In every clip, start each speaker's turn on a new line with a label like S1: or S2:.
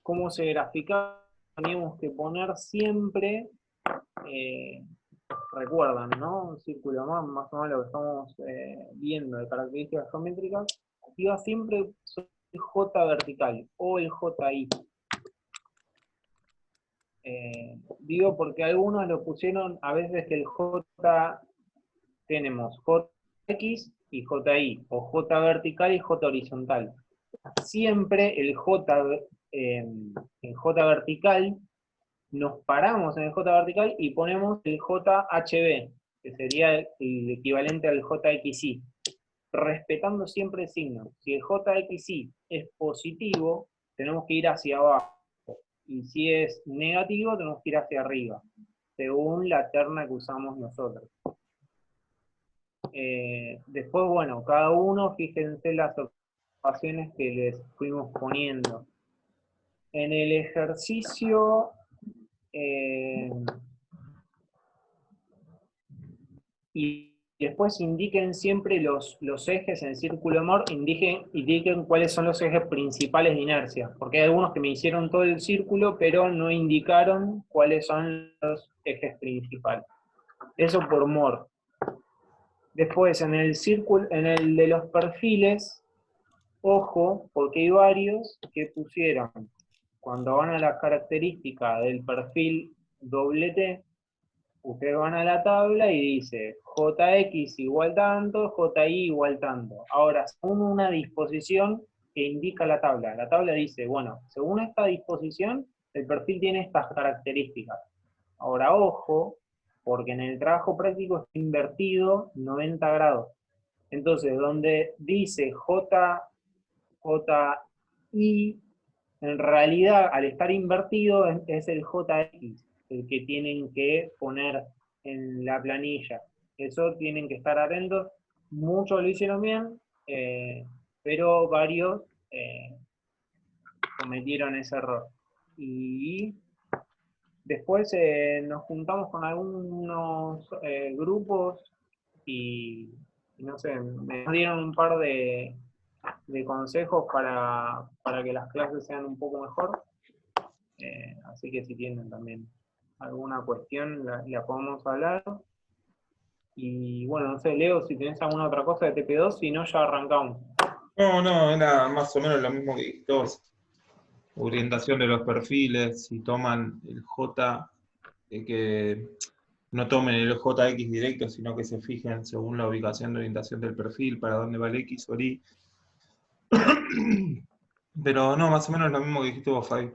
S1: cómo se graficaba, teníamos que poner siempre, recuerdan, ¿no? Un círculo más o menos lo que estamos viendo de características geométricas, iba siempre el J vertical o el JI. Digo porque algunos lo pusieron, a veces que el J tenemos JX y JI, o J vertical y J horizontal. Siempre el J vertical, nos paramos en el J vertical y ponemos el JHB, que sería el equivalente al JXY, respetando siempre el signo. Si el JXY es positivo, tenemos que ir hacia abajo, y si es negativo, tenemos que ir hacia arriba, según la terna que usamos nosotros. Después, bueno, cada uno, fíjense las observaciones que les fuimos poniendo. En el ejercicio, y después indiquen siempre los ejes en el círculo de Moore, indiquen cuáles son los ejes principales de inercia, porque hay algunos que me hicieron todo el círculo, pero no indicaron cuáles son los ejes principales. Eso por Moore. Después, en el círculo, en el de los perfiles, ojo, porque hay varios que pusieron, cuando van a la característica del perfil doble-T, ustedes van a la tabla y dice JX igual tanto, JY igual tanto. Ahora, según una disposición que indica la tabla dice, bueno, según esta disposición, el perfil tiene estas características. Ahora, ojo, porque en el trabajo práctico está invertido 90 grados. Entonces, donde dice JI, en realidad, al estar invertido, es el JX, el que tienen que poner en la planilla. Eso tienen que estar atentos. Muchos lo hicieron bien, pero varios cometieron ese error. Y después nos juntamos con algunos grupos y no sé, me dieron un par de consejos para que las clases sean un poco mejor. Así que si tienen también alguna cuestión, la podemos hablar. Y bueno, no sé, Leo, si tenés alguna otra cosa de TP2, si no, ya arrancamos.
S2: No, era más o menos lo mismo que todos. Orientación de los perfiles, si toman el J, que no tomen el JX directo, sino que se fijen según la ubicación de orientación del perfil, para dónde va el X o el Y. Pero no, más o menos lo mismo que dijiste vos, Fabi.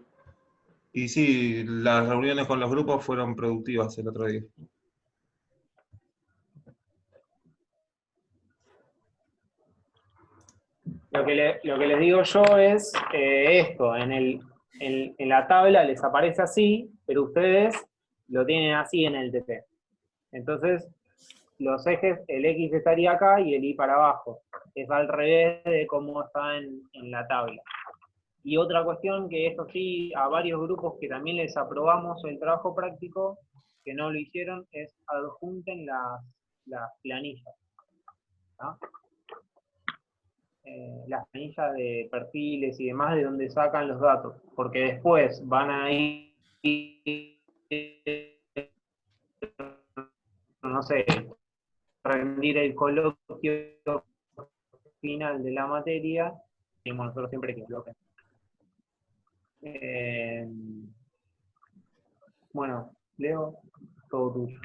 S2: Y sí, las reuniones con los grupos fueron productivas el otro día.
S1: Lo que les digo yo es esto, en la tabla les aparece así, pero ustedes lo tienen así en el TP. Entonces, los ejes, el X estaría acá y el Y para abajo. Es al revés de cómo está en la tabla. Y otra cuestión, que esto sí, a varios grupos que también les aprobamos el trabajo práctico, que no lo hicieron, es adjunten las planillas. ¿No? Las planillas de perfiles y demás, de donde sacan los datos. Porque después van a ir, no sé, rendir el coloquio final de la materia, y nosotros siempre que bloqueen. Bueno, Leo, todo tuyo.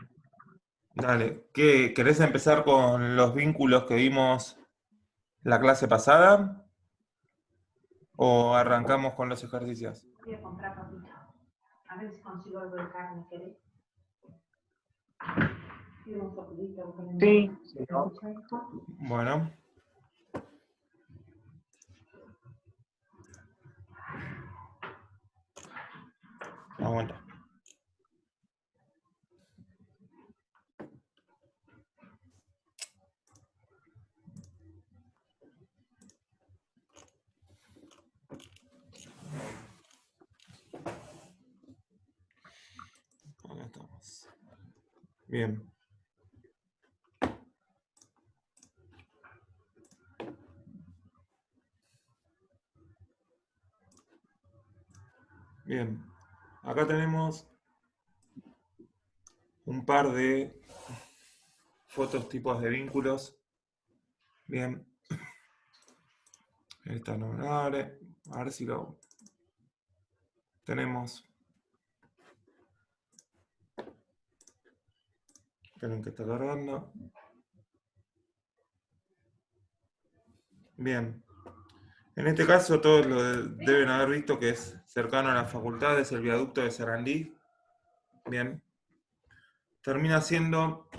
S2: Dale, ¿querés empezar con los vínculos que vimos la clase pasada? ¿O arrancamos con los ejercicios?
S3: Voy a comprar papita. A ver si consigo algo de carne, ¿querés? Quiero un poquito.
S1: Sí, sí, ¿no?
S2: Bueno. Aguanta. Acá estamos. Bien. Bien, acá tenemos un par de fotos tipos de vínculos. Bien, esta no me abre. A ver si lo tenemos. Esperen que está cargando. Bien. En este caso todos lo deben haber visto que es cercano a la facultad, es el viaducto de Sarandí. Bien. Termina siendo,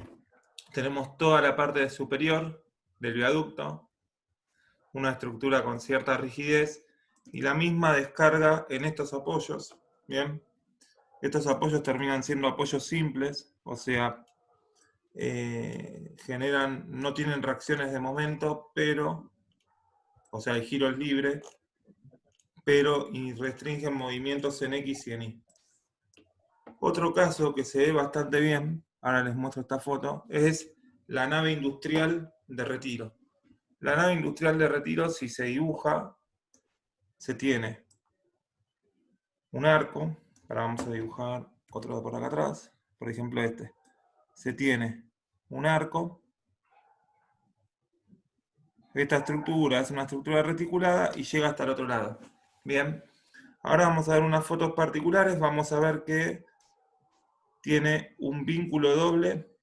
S2: tenemos toda la parte superior del viaducto, una estructura con cierta rigidez y la misma descarga en estos apoyos. Bien. Estos apoyos terminan siendo apoyos simples, o sea, no tienen reacciones de momento, pero, o sea, el giro es libre, pero restringen movimientos en X y en Y. Otro caso que se ve bastante bien, ahora les muestro esta foto, es la nave industrial de Retiro. La nave industrial de Retiro, si se dibuja, se tiene un arco, ahora vamos a dibujar otro de por acá atrás, por ejemplo este. Se tiene un arco, esta estructura es una estructura reticulada y llega hasta el otro lado. Bien, ahora vamos a ver unas fotos particulares, vamos a ver que tiene un vínculo doble,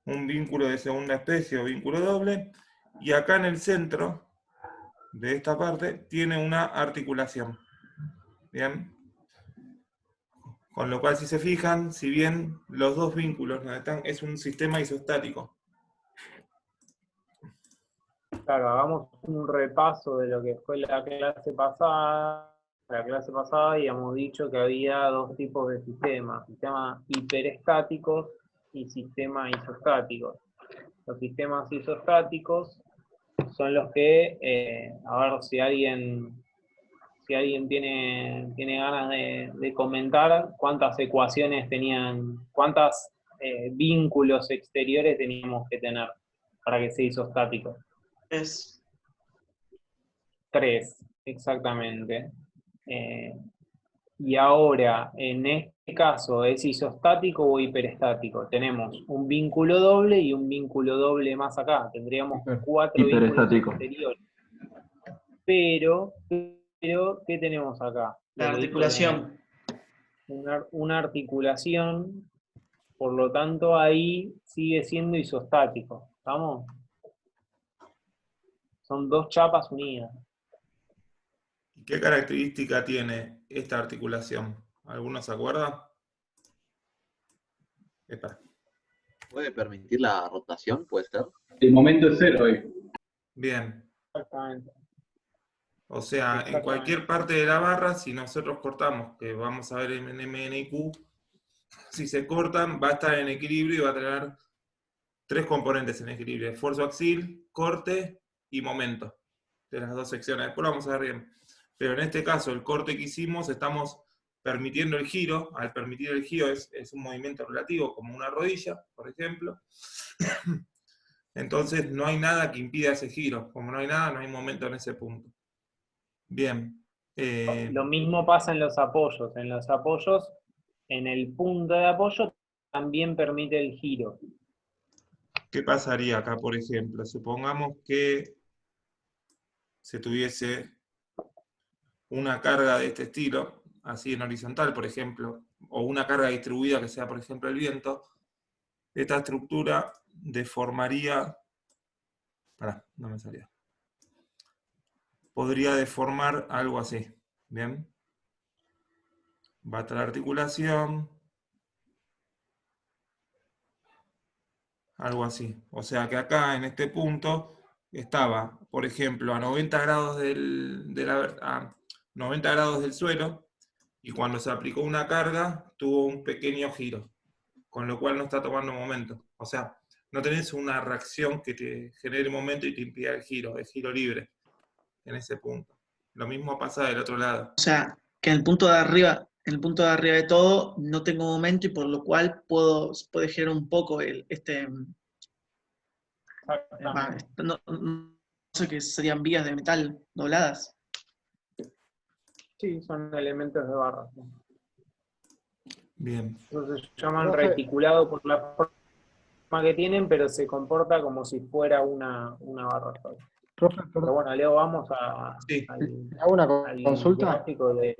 S2: un vínculo de segunda especie o vínculo doble, y acá en el centro de esta parte tiene una articulación. Bien, con lo cual si se fijan, si bien los dos vínculos donde están, es un sistema isostático.
S1: Claro, hagamos un repaso de lo que fue la clase pasada. La clase pasada habíamos dicho que había dos tipos de sistemas hiperestáticos y sistemas isostáticos. Los sistemas isostáticos son los que, a ver si alguien tiene ganas de comentar cuántas ecuaciones tenían, cuántos vínculos exteriores teníamos que tener para que sea isostático. 3, exactamente. Y ahora, en este caso, ¿es isostático o hiperestático? Tenemos un vínculo doble y un vínculo doble más acá. Tendríamos 4 vínculos exteriores. Pero, ¿qué tenemos acá?
S4: La articulación.
S1: Una articulación, por lo tanto, ahí sigue siendo isostático. ¿Estamos? Son dos chapas unidas.
S2: ¿Qué característica tiene esta articulación? ¿Alguno se acuerda? Epa.
S5: ¿Puede permitir la rotación? ¿Puede ser?
S6: El momento es cero ahí.
S2: Bien.
S1: Exactamente.
S2: O sea, en cualquier parte de la barra, si nosotros cortamos, que vamos a ver en M, N y Q, si se cortan, va a estar en equilibrio y va a tener 3 componentes en equilibrio: esfuerzo axil, corte y momento, de las dos secciones. Después lo vamos a ver bien. Pero en este caso, el corte que hicimos, estamos permitiendo el giro. Al permitir el giro es un movimiento relativo, como una rodilla, por ejemplo. Entonces no hay nada que impida ese giro. Como no hay nada, no hay momento en ese punto. Bien.
S1: Lo mismo pasa en los apoyos. En los apoyos, en el punto de apoyo, también permite el giro.
S2: ¿Qué pasaría acá, por ejemplo? Supongamos que se tuviese una carga de este estilo, así en horizontal, por ejemplo, o una carga distribuida que sea, por ejemplo, el viento. Esta estructura deformaría... Pará, no me salía. Podría deformar algo así. ¿Bien? Va a estar la articulación. Algo así. O sea que acá, en este punto, estaba, por ejemplo, a 90 grados a 90 grados del suelo, y cuando se aplicó una carga, tuvo un pequeño giro, con lo cual no está tomando momento. O sea, no tenés una reacción que te genere momento y te impida el giro, es giro libre en ese punto. Lo mismo pasa del otro lado.
S4: O sea, que en el punto de arriba de todo no tengo momento y por lo cual puede girar un poco no sé qué serían vías de metal dobladas.
S1: Sí, son elementos de barra.
S2: Bien.
S1: Entonces se llaman
S7: Profe.
S1: reticulado por la forma que tienen, pero se comporta como si fuera una barra.
S7: Profe,
S1: Pero
S7: perdón,
S1: bueno, Leo, vamos
S2: Sí.
S1: al,
S7: ¿le hago una
S1: al
S7: consulta?
S1: gráfico de...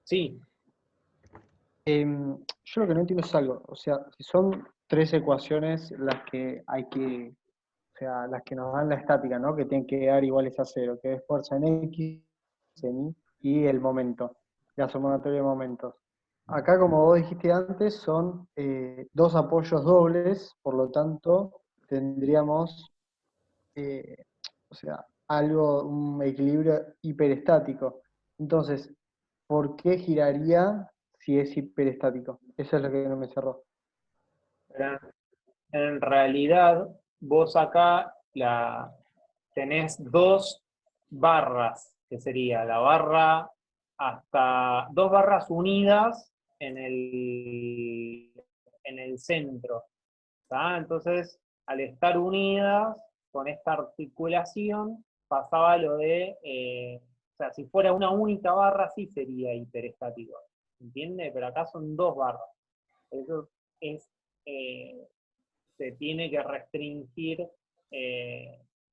S1: Sí,
S7: Yo lo que no entiendo es algo, o sea, si son tres ecuaciones las que hay que, o sea, las que nos dan la estática, ¿no? Que tienen que dar iguales a cero, que es fuerza en X, en Y y el momento, la sumatoria de momentos. Acá, como vos dijiste antes, son dos apoyos dobles, por lo tanto, tendríamos, eh, o sea, un equilibrio hiperestático. Entonces, ¿por qué giraría si es hiperestático? Eso es lo que no me cerró.
S1: pero en realidad vos acá tenés dos barras, que sería la barra hasta dos barras unidas en el centro. ¿Tá? Entonces, al estar unidas con esta articulación, pasaba lo de, o sea, si fuera una única barra, sí sería hiperestático. ¿Entiende? Pero acá son dos barras. Eso es, eh, se tiene que restringir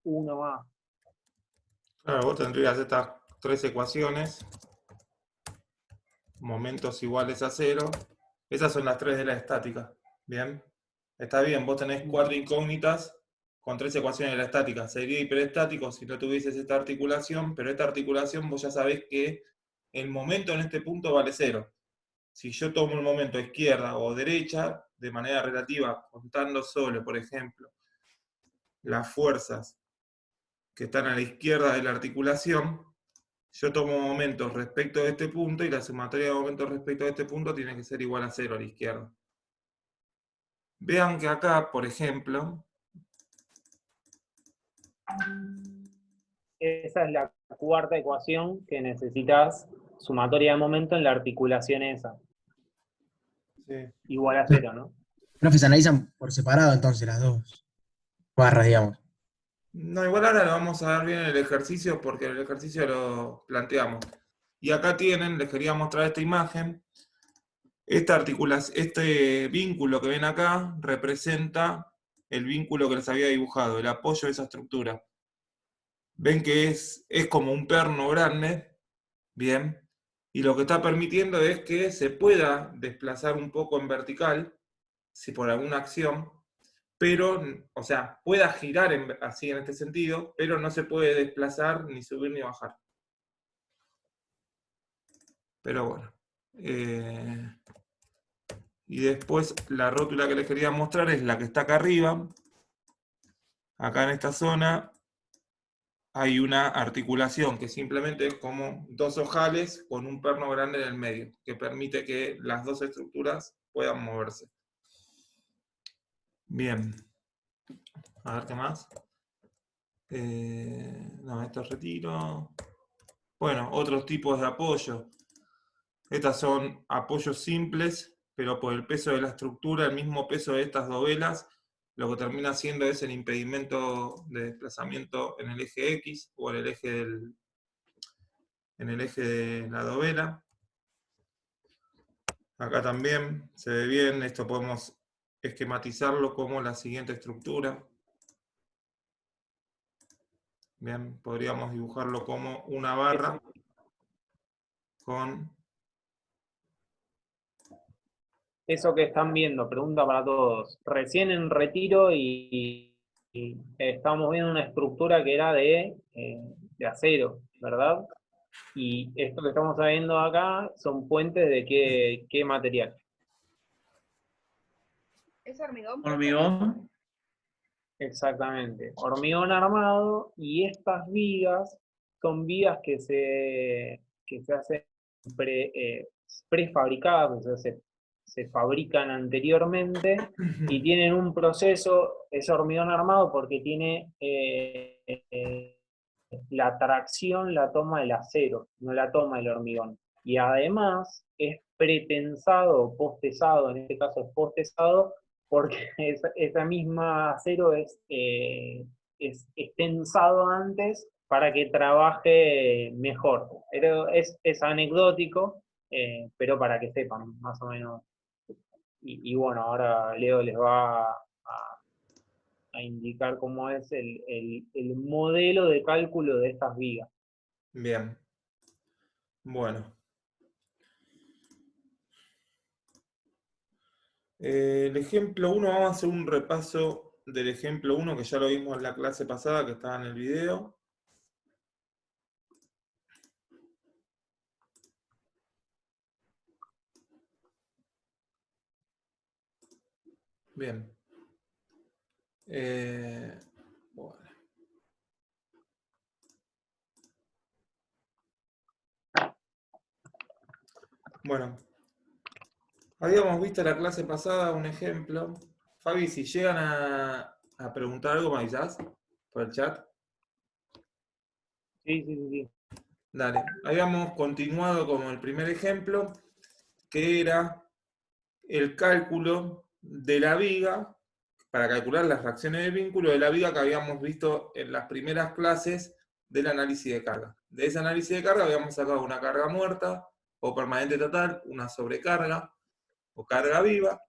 S1: 1A.
S2: Claro, vos tendrías estas tres ecuaciones, momentos iguales a cero. Esas son las tres de la estática. Bien. Está bien, vos tenés cuatro incógnitas con tres ecuaciones de la estática. Sería hiperestático si no tuvieses esta articulación, pero esta articulación vos ya sabés que el momento en este punto vale cero. Si yo tomo el momento izquierda o derecha, de manera relativa, contando solo, por ejemplo, las fuerzas que están a la izquierda de la articulación, yo tomo momentos respecto de este punto y la sumatoria de momentos respecto de este punto tiene que ser igual a cero a la izquierda. Vean que acá, por ejemplo,
S1: Esa es la cuarta ecuación que necesitas sumatoria de momento en la articulación esa.
S2: sí,
S1: Igual a cero, ¿no?
S8: Profe, se analizan por separado entonces las dos barras, digamos.
S2: no, igual ahora lo vamos a ver bien en el ejercicio porque en el ejercicio lo planteamos. Y acá tienen, les quería mostrar esta imagen. Este vínculo que ven acá representa el vínculo que les había dibujado, el apoyo de esa estructura. Ven que es como un perno grande, bien, y lo que está permitiendo es que se pueda desplazar un poco en vertical, si por alguna acción, pero, o sea, pueda girar así en este sentido, pero no se puede desplazar, ni subir, ni bajar. Pero bueno. Y después la rótula que les quería mostrar es la que está acá arriba. Acá en esta zona hay una articulación que simplemente es como dos ojales con un perno grande en el medio, que permite que las dos estructuras puedan moverse. Bien. A ver qué más. No, esto retiro. Bueno, otros tipos de apoyo. Estas son apoyos simples, pero por el peso de la estructura, el mismo peso de estas dovelas, lo que termina haciendo es el impedimento de desplazamiento en el eje X o en el eje de la dovela. Acá también se ve bien, esto podemos esquematizarlo como la siguiente estructura. Bien, podríamos dibujarlo como una barra con...
S1: Eso que están viendo, pregunta para todos. Recién en retiro y estábamos viendo una estructura que era de acero, ¿verdad? Y esto que estamos viendo acá son puentes de qué material.
S9: ¿Es hormigón?
S4: Hormigón.
S1: Exactamente. Hormigón armado, y estas vigas son vigas que se hacen prefabricadas, o sea, se fabrican anteriormente y tienen un proceso, es hormigón armado porque tiene la tracción la toma el acero, no la toma el hormigón. Y además es pretensado o postesado, en este caso es postesado, porque esa misma acero es tensado antes para que trabaje mejor. Pero es anecdótico, pero para que sepan más o menos. Y bueno, ahora Leo les va a indicar cómo es el modelo de cálculo de estas vigas.
S2: Bien. Bueno. El ejemplo 1, vamos a hacer un repaso del ejemplo 1 que ya lo vimos en la clase pasada, que estaba en el video. Bien. Bueno. Bueno, habíamos visto en la clase pasada un ejemplo. Fabi, si llegan a preguntar algo, ¿me avisás? Por el chat.
S1: Sí.
S2: Dale. Habíamos continuado con el primer ejemplo, que era el cálculo de la viga, para calcular las reacciones de vínculo de la viga que habíamos visto en las primeras clases del análisis de carga. De ese análisis de carga habíamos sacado una carga muerta o permanente total, una sobrecarga o carga viva.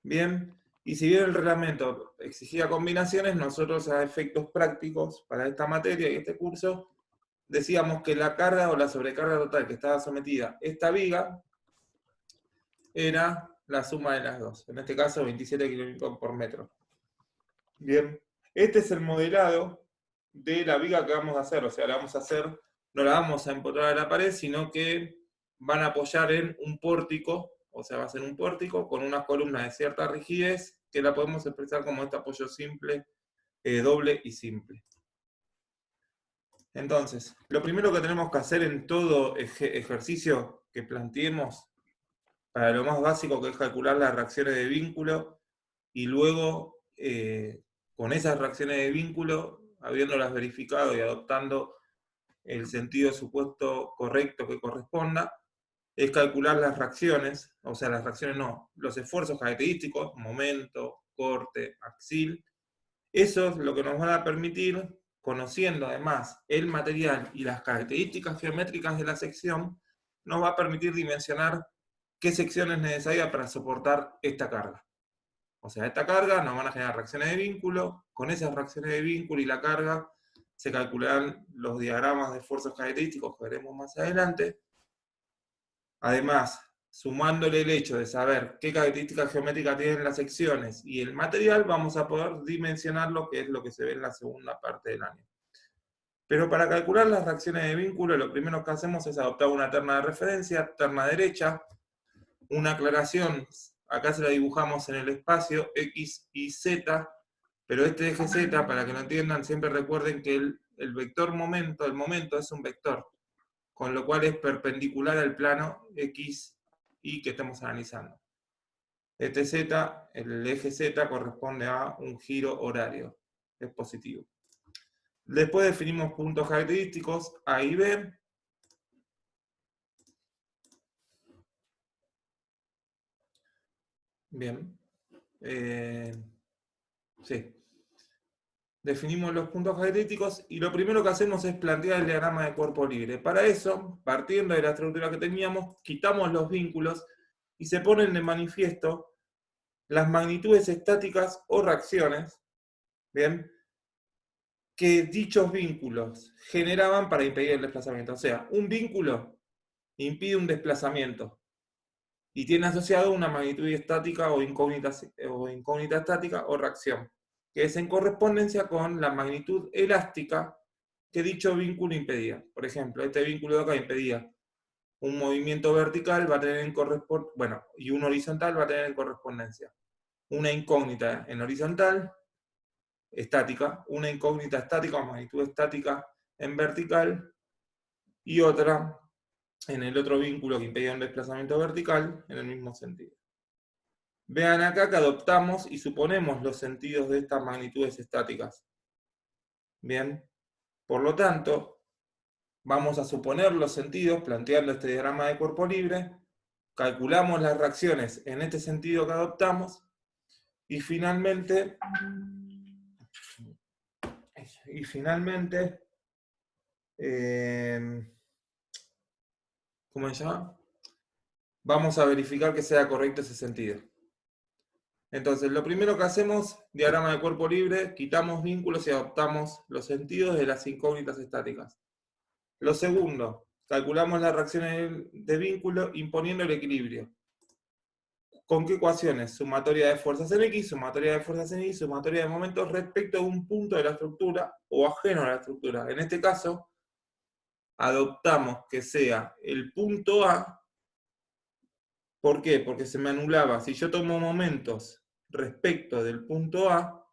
S2: Bien, y si bien el reglamento exigía combinaciones, nosotros a efectos prácticos para esta materia y este curso decíamos que la carga o la sobrecarga total que estaba sometida esta viga era la suma de las dos, en este caso 27 kN por metro. Bien, este es el modelado de la viga que vamos a hacer, o sea, la vamos a hacer, no la vamos a empotrar a la pared, sino que van a apoyar en un pórtico, o sea, va a ser un pórtico con unas columnas de cierta rigidez, que la podemos expresar como este apoyo simple, doble y simple. Entonces, lo primero que tenemos que hacer en todo ejercicio que planteemos, para lo más básico, que es calcular las reacciones de vínculo, y luego, con esas reacciones de vínculo, habiéndolas verificado y adoptando el sentido supuesto correcto que corresponda, es calcular las reacciones, o sea, las reacciones no, los esfuerzos característicos, momento, corte, axil. Eso es lo que nos van a permitir, conociendo además el material y las características geométricas de la sección, nos va a permitir dimensionar qué sección es necesaria para soportar esta carga. O sea, esta carga nos van a generar reacciones de vínculo, con esas reacciones de vínculo y la carga se calcularán los diagramas de esfuerzos característicos que veremos más adelante. Además, sumándole el hecho de saber qué características geométricas tienen las secciones y el material, vamos a poder dimensionar lo que es lo que se ve en la segunda parte del año. Pero para calcular las reacciones de vínculo, lo primero que hacemos es adoptar una terna de referencia, terna derecha, una aclaración, acá se la dibujamos en el espacio X y Z, pero este eje Z, para que lo entiendan, siempre recuerden que el vector momento, el momento es un vector, con lo cual es perpendicular al plano X, Y que estamos analizando. Este Z, el eje Z, corresponde a un giro horario, es positivo. Después definimos puntos característicos A y B. Bien. Sí. Definimos los puntos característicos y lo primero que hacemos es plantear el diagrama de cuerpo libre. Para eso, partiendo de la estructura que teníamos, quitamos los vínculos y se ponen de manifiesto las magnitudes estáticas o reacciones, ¿bien?, que dichos vínculos generaban para impedir el desplazamiento. O sea, un vínculo impide un desplazamiento y tiene asociado una magnitud estática o incógnita estática o reacción, que es en correspondencia con la magnitud elástica que dicho vínculo impedía. Por ejemplo, este vínculo de acá impedía un movimiento vertical, va a tener en correspondencia, bueno, y un horizontal va a tener en correspondencia una incógnita en horizontal, estática, una incógnita estática o magnitud estática en vertical, y otra en el otro vínculo que impedía un desplazamiento vertical en el mismo sentido. Vean acá que adoptamos y suponemos los sentidos de estas magnitudes estáticas. Bien, por lo tanto, vamos a suponer los sentidos planteando este diagrama de cuerpo libre, calculamos las reacciones en este sentido que adoptamos, y finalmente ¿Cómo se llama? Vamos a verificar que sea correcto ese sentido. Entonces, lo primero que hacemos, diagrama de cuerpo libre, quitamos vínculos y adoptamos los sentidos de las incógnitas estáticas. Lo segundo, calculamos las reacciones de vínculo imponiendo el equilibrio. ¿Con qué ecuaciones? Sumatoria de fuerzas en X, sumatoria de fuerzas en Y, sumatoria de momentos respecto a un punto de la estructura o ajeno a la estructura. En este caso, adoptamos que sea el punto A. ¿Por qué? Porque se me anulaba. Si yo tomo momentos respecto del punto A,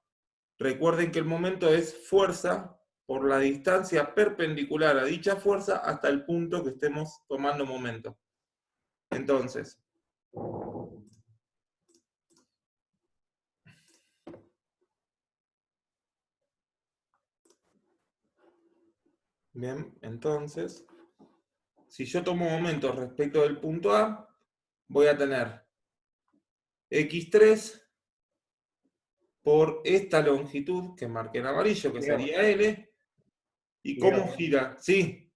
S2: recuerden que el momento es fuerza por la distancia perpendicular a dicha fuerza hasta el punto que estemos tomando momento. Entonces, bien, entonces, si yo tomo momentos respecto del punto A, voy a tener x3 por esta longitud que marqué en amarillo, que
S1: Leo.
S2: sería L, y cómo
S1: Leo.
S2: gira. Sí,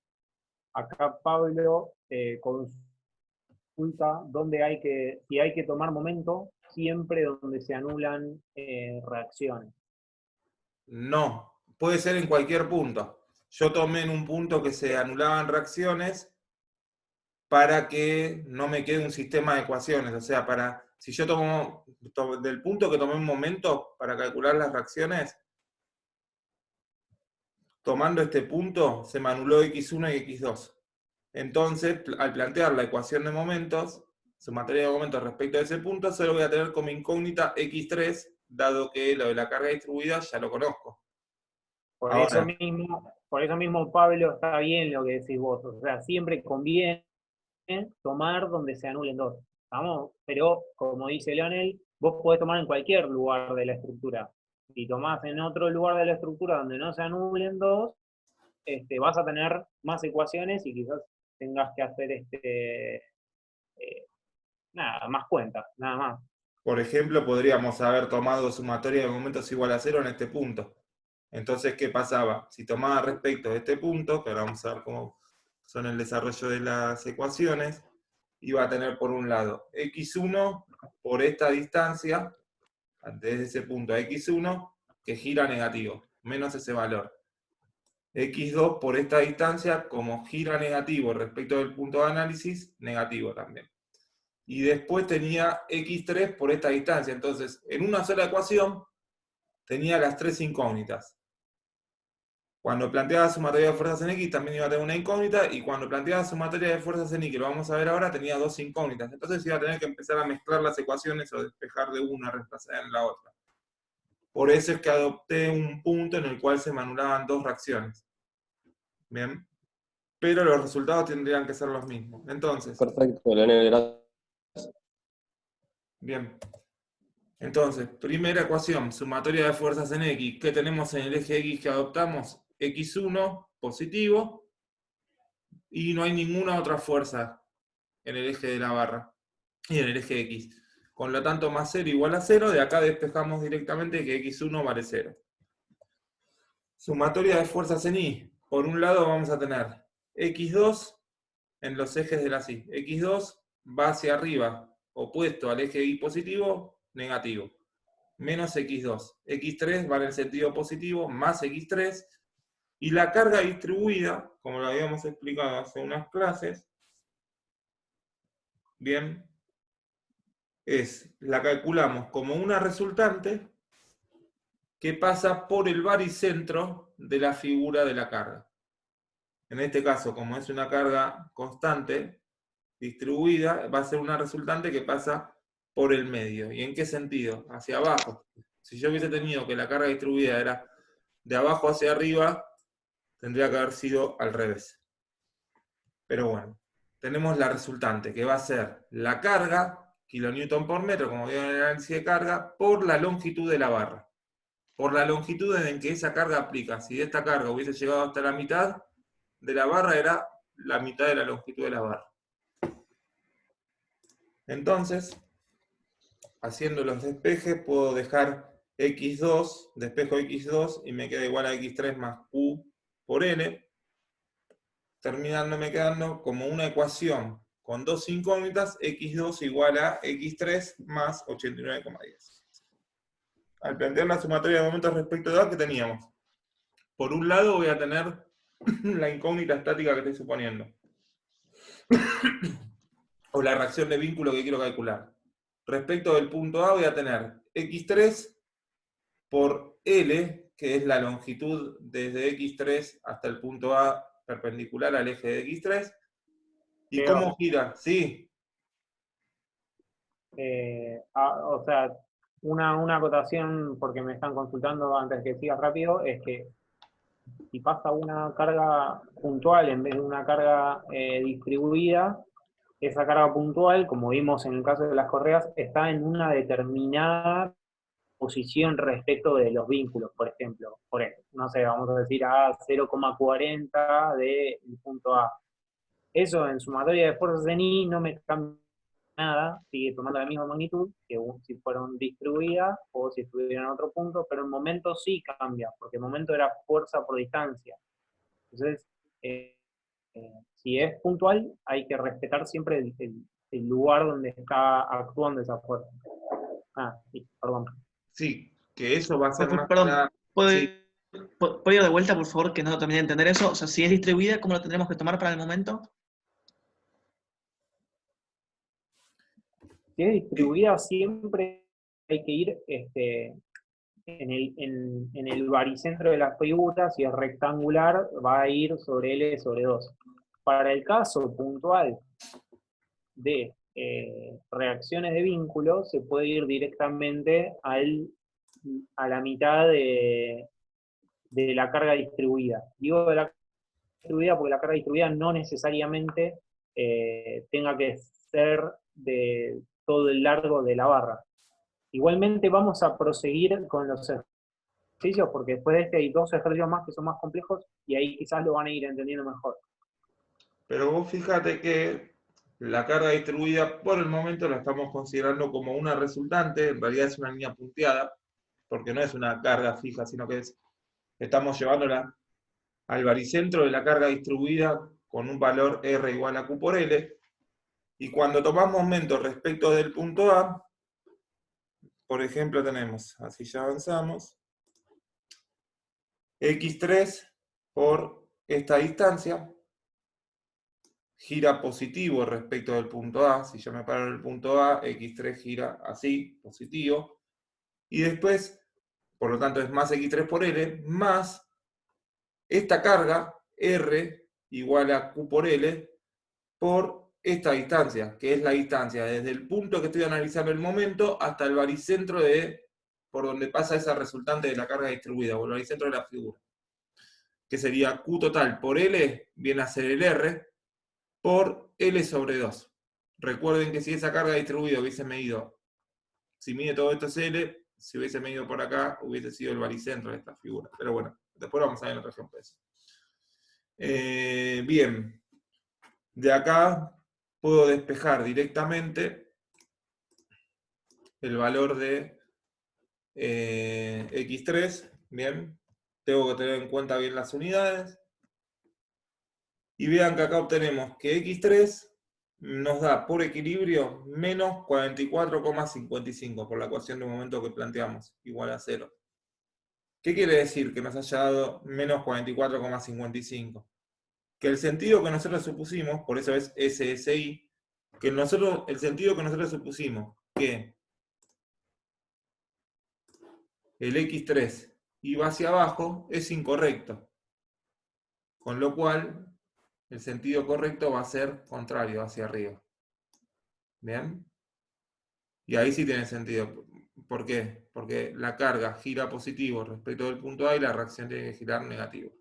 S1: Acá Pablo consulta si hay que tomar momento, siempre donde se anulan reacciones.
S2: no, puede ser en cualquier punto. Yo tomé en un punto que se anulaban reacciones para que no me quede un sistema de ecuaciones. O sea, si yo tomo del punto que tomé un momento para calcular las reacciones, tomando este punto se me anuló x1 y x2. Entonces, al plantear la ecuación de momentos, sumatoria de momentos respecto a ese punto, solo voy a tener como incógnita x3, dado que lo de la carga distribuida ya lo conozco.
S1: Por
S2: Ahora,
S1: eso mismo, Pablo, está bien lo que decís vos. O sea, siempre conviene tomar donde se anulen dos. ¿Estamos? Pero, como dice Leonel, vos podés tomar en cualquier lugar de la estructura. Si tomás en otro lugar de la estructura donde no se anulen dos, vas a tener más ecuaciones y quizás tengas que hacer más cuentas, nada más.
S2: por ejemplo, podríamos haber tomado sumatoria de momentos igual a 0 en este punto. Entonces, ¿qué pasaba? Si tomaba respecto de este punto, que ahora vamos a ver cómo son el desarrollo de las ecuaciones, iba a tener por un lado x1 por esta distancia, desde ese punto a x1, que gira negativo, menos ese valor. x2 por esta distancia, como gira negativo respecto del punto de análisis, negativo también. Y después tenía x3 por esta distancia. Entonces, en una sola ecuación, tenía las tres incógnitas. Cuando planteaba sumatoria de fuerzas en X también iba a tener una incógnita, y cuando planteaba sumatoria de fuerzas en Y, que lo vamos a ver ahora, tenía dos incógnitas. Entonces iba a tener que empezar a mezclar las ecuaciones o despejar de una, reemplazar en la otra. Por eso es que adopté un punto en el cual se me anulaban dos reacciones. Bien. Pero los resultados tendrían que ser los mismos. Entonces,
S9: Perfecto, Leonel, gracias.
S2: bien. Entonces, primera ecuación, sumatoria de fuerzas en X. ¿Qué tenemos en el eje X que adoptamos? X1 positivo, y no hay ninguna otra fuerza en el eje de la barra y en el eje X. Con lo tanto, más 0 igual a 0, de acá despejamos directamente que X1 vale 0. Sumatoria de fuerzas en Y. Por un lado vamos a tener X2 en los ejes de la Y. X2 va hacia arriba, opuesto al eje Y positivo, negativo. Menos X2. X3 va en el sentido positivo, más X3. Y la carga distribuida, como lo habíamos explicado hace unas clases, bien, la calculamos como una resultante que pasa por el baricentro de la figura de la carga. En este caso, como es una carga constante, distribuida, va a ser una resultante que pasa por el medio. ¿Y en qué sentido? Hacia abajo. Si yo hubiese tenido que la carga distribuida era de abajo hacia arriba, tendría que haber sido al revés. Pero bueno, tenemos la resultante, que va a ser la carga, kilonewton por metro, como vieron en el análisis de carga, por la longitud de la barra. Por la longitud en que esa carga aplica. Si esta carga hubiese llegado hasta la mitad de la barra, era la mitad de la longitud de la barra. Entonces, haciendo los despejes, puedo dejar x2, despejo x2, y me queda igual a x3 más q por n. terminándome quedando como una ecuación con dos incógnitas, x2 igual a x3 más 89,10. Al plantear la sumatoria de momentos respecto de A, ¿qué teníamos? Por un lado voy a tener la incógnita estática que estoy suponiendo. O la reacción de vínculo que quiero calcular. Respecto del punto A voy a tener x3 por L, que es la longitud desde x3 hasta el punto A perpendicular al eje de x3. ¿Y
S1: Leo.
S2: cómo gira? Sí.
S1: O sea, una acotación, porque me están consultando antes que sigas rápido, es que si pasa una carga puntual en vez de una carga distribuida, esa carga puntual, como vimos en el caso de las correas, está en una determinada posición respecto de los vínculos, por ejemplo. No sé, vamos a decir a 0,40 del punto A. Eso en sumatoria de fuerzas en I no me cambia nada, sigue tomando la misma magnitud que si fueron distribuidas o si estuvieran en otro punto, pero en momento sí cambia, porque el momento era fuerza por distancia. Entonces, si es puntual, hay que respetar siempre el lugar donde está actuando esa fuerza. Sí, perdón.
S2: Sí, que eso va a ser más
S4: Perdón,
S2: clara.
S4: ¿puedo
S2: Sí.
S4: ir de vuelta, por favor, que no terminé de entender eso? O sea, si es distribuida, ¿cómo lo tendremos que tomar para el momento?
S1: Si es distribuida, siempre hay que ir en el baricentro de la figura. Si es rectangular, va a ir sobre L sobre 2. Para el caso puntual de reacciones de vínculo, se puede ir directamente a la mitad de la carga distribuida. Digo de la carga distribuida porque la carga distribuida no necesariamente tenga que ser de todo el largo de la barra. Igualmente vamos a proseguir con los ejercicios, porque después de este hay dos ejercicios más que son más complejos y ahí quizás lo van a ir entendiendo mejor.
S2: Pero vos fíjate que la carga distribuida por el momento la estamos considerando como una resultante, en realidad es una línea punteada, porque no es una carga fija, sino que estamos llevándola al baricentro de la carga distribuida con un valor R igual a Q por L, y cuando tomamos momento respecto del punto A, por ejemplo tenemos, así ya avanzamos, x3 por esta distancia, gira positivo respecto del punto A. Si yo me paro en el punto A, x3 gira así, positivo. Y después, por lo tanto, es más x3 por L, más esta carga, R, igual a Q por L, por esta distancia, que es la distancia desde el punto que estoy analizando el momento hasta el baricentro por donde pasa esa resultante de la carga distribuida, o el baricentro de la figura. Que sería Q total por L, viene a ser el R, por L sobre 2. Recuerden que si esa carga distribuida hubiese medido, si mide todo esto es L, si hubiese medido por acá, hubiese sido el baricentro de esta figura. Pero bueno, después vamos a ver en otro ejemplo eso. Bien, de acá puedo despejar directamente el valor de x3. Bien, tengo que tener en cuenta bien las unidades. Y vean que acá obtenemos que x3 nos da por equilibrio menos 44,55 por la ecuación de momento que planteamos, igual a 0. ¿Qué quiere decir que nos haya dado menos 44,55? Que el sentido que nosotros supusimos, por eso es SSI, que el sentido que nosotros supusimos que el x3 iba hacia abajo es incorrecto. Con lo cual, el sentido correcto va a ser contrario, hacia arriba. ¿Bien? Y ahí sí tiene sentido. ¿Por qué? Porque la carga gira positivo respecto del punto A y la reacción tiene que girar negativo.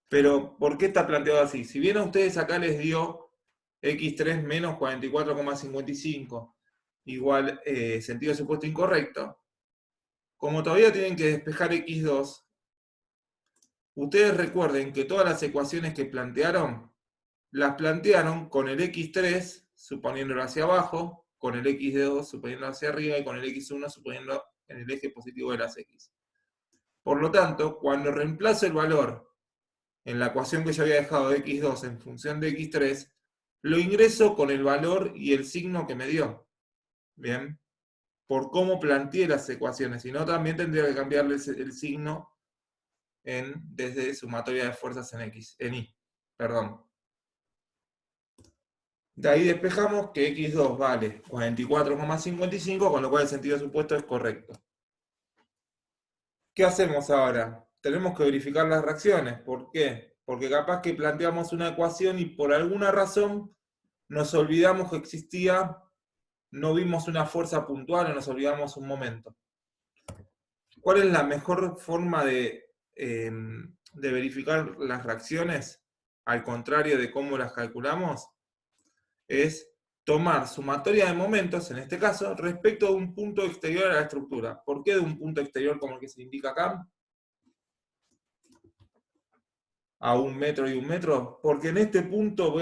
S2: Pero, ¿por qué está planteado así? Si bien a ustedes acá les dio x3 menos 44,55 igual sentido supuesto incorrecto, como todavía tienen que despejar x2, ustedes recuerden que todas las ecuaciones que plantearon, las plantearon con el x3 suponiéndolo hacia abajo, con el x2 suponiendo hacia arriba y con el x1 suponiendo en el eje positivo de las x. Por lo tanto, cuando reemplazo el valor en la ecuación que yo había dejado de x2 en función de x3, lo ingreso con el valor y el signo que me dio. Bien, por cómo planteé las ecuaciones, si no también tendría que cambiarle el signo desde sumatoria de fuerzas en y. Perdón. De ahí despejamos que x2 vale 44,55, con lo cual el sentido supuesto es correcto. ¿Qué hacemos ahora? Tenemos que verificar las reacciones. ¿Por qué? Porque capaz que planteamos una ecuación y por alguna razón nos olvidamos que existía, no vimos una fuerza puntual o nos olvidamos un momento. ¿Cuál es la mejor forma de verificar las reacciones, al contrario de cómo las calculamos? Es tomar sumatoria de momentos, en este caso, respecto de un punto exterior a la estructura. ¿Por qué de un punto exterior como el que se indica acá? A 1 metro y 1 metro. Porque en este punto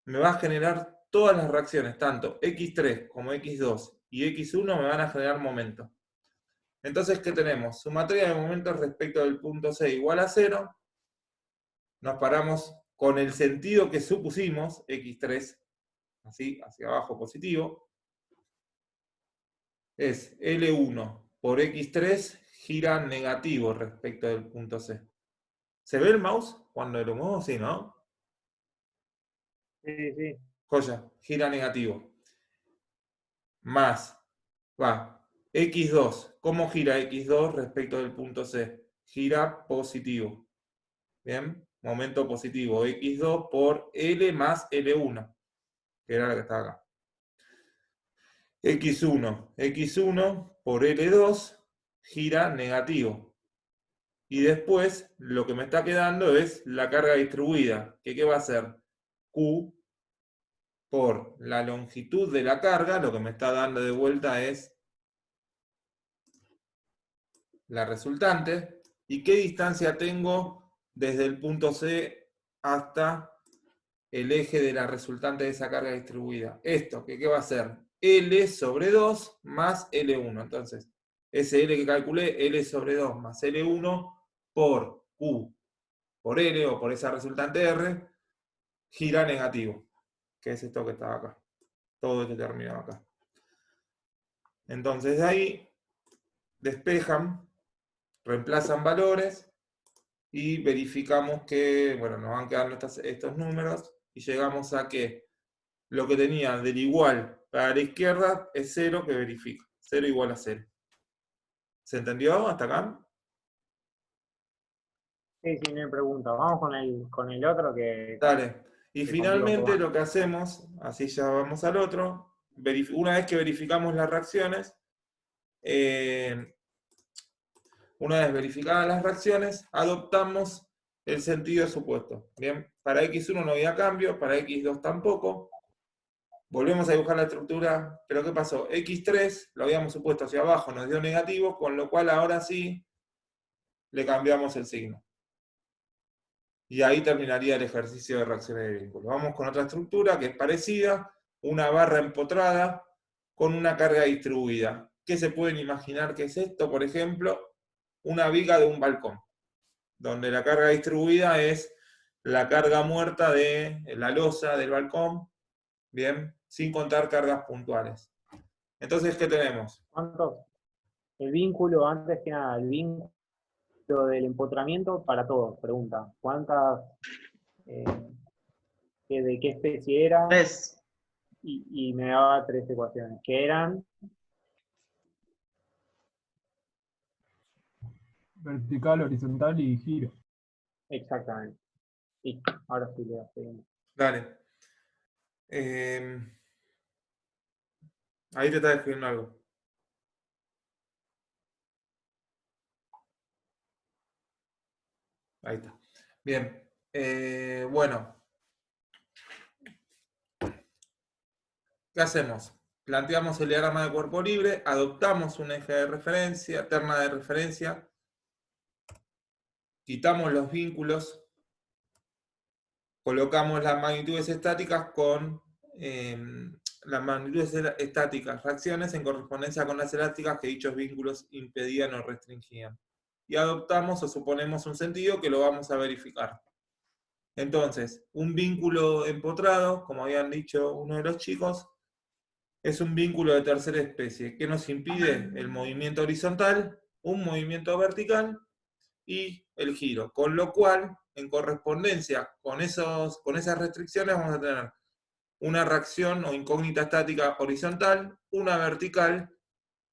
S2: me va a generar todas las reacciones, tanto x3 como x2 y x1 me van a generar momento. Entonces, ¿qué tenemos? Sumatoria de momentos respecto del punto C igual a 0. Nos paramos con el sentido que supusimos, x3, así, hacia abajo positivo. Es L1 por x3 gira negativo respecto del punto C. ¿Se ve el mouse cuando lo muevo? Sí, ¿no?
S1: Sí, sí.
S2: Joya, gira negativo. Más, x2. ¿Cómo gira x2 respecto del punto C? Gira positivo. Bien, momento positivo. x2 por L más L1, que era la que estaba acá. x1 por L2 gira negativo. Y después lo que me está quedando es la carga distribuida, que ¿qué va a ser? Q por la longitud de la carga, lo que me está dando de vuelta es la resultante. ¿Y qué distancia tengo desde el punto C hasta el eje de la resultante de esa carga distribuida? Esto, que ¿qué va a ser? L sobre 2 más L1. Entonces, ese L que calculé, L sobre 2 más L1 por Q por L o por esa resultante R, gira negativo, que es esto que estaba acá. Todo este terminado acá. Entonces de ahí despejan, reemplazan valores y verificamos que, bueno, nos van quedando estos números y llegamos a que lo que tenía del igual para la izquierda es 0 que verifica. 0 igual a 0. ¿Se entendió hasta acá?
S1: Sí, sí, no hay pregunta. Vamos con el otro que...
S2: Dale. Y
S1: que complica un poco
S2: finalmente
S1: más.
S2: lo que hacemos, así ya vamos al otro, una vez que verificamos las reacciones, una vez verificadas las reacciones, adoptamos el sentido supuesto. Bien, para x1 no había cambio, para x2 tampoco. Volvemos a dibujar la estructura, pero ¿qué pasó? x3 lo habíamos supuesto hacia abajo, nos dio negativo, con lo cual ahora sí le cambiamos el signo. Y ahí terminaría el ejercicio de reacciones de vínculo. Vamos con otra estructura que es parecida, una barra empotrada con una carga distribuida. ¿Qué se pueden imaginar que es esto? Por ejemplo, una viga de un balcón, donde la carga distribuida es la carga muerta de la losa del balcón, bien, sin contar cargas puntuales. Entonces, ¿qué tenemos?
S1: ¿Cuántos? El vínculo, antes que nada, el vínculo del empotramiento para todos, pregunta. ¿Cuántas, de qué especie era?
S4: 3.
S1: Y me daba 3 ecuaciones, que eran...
S10: Vertical, horizontal y giro.
S1: Exactamente. Y ahora sí le seguimos.
S2: Dale. Ahí te está escribiendo algo. Ahí está. Bien. Bueno. ¿Qué hacemos? Planteamos el diagrama de cuerpo libre, adoptamos un eje de referencia, terna de referencia, quitamos los vínculos, colocamos las magnitudes estáticas con las magnitudes estáticas, reacciones en correspondencia con las elásticas que dichos vínculos impedían o restringían. y adoptamos o suponemos un sentido que lo vamos a verificar. Entonces, un vínculo empotrado, como habían dicho uno de los chicos, es un vínculo de tercera especie que nos impide el movimiento horizontal, un movimiento vertical y el giro. Con lo cual, en correspondencia con esas restricciones, vamos a tener una reacción o incógnita estática horizontal, una vertical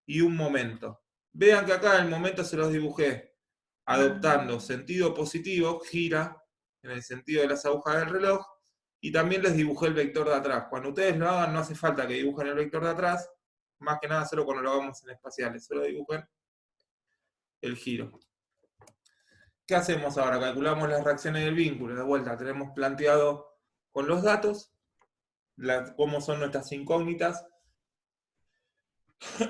S2: y un momento. Vean que acá el momento se los dibujé adoptando sentido positivo, gira, en el sentido de las agujas del reloj, y también les dibujé el vector de atrás. Cuando ustedes lo hagan, no hace falta que dibujen el vector de atrás, más que nada solo cuando lo hagamos en espaciales, solo dibujen el giro. ¿Qué hacemos ahora? Calculamos las reacciones del vínculo. De vuelta, tenemos planteado con los datos cómo son nuestras incógnitas.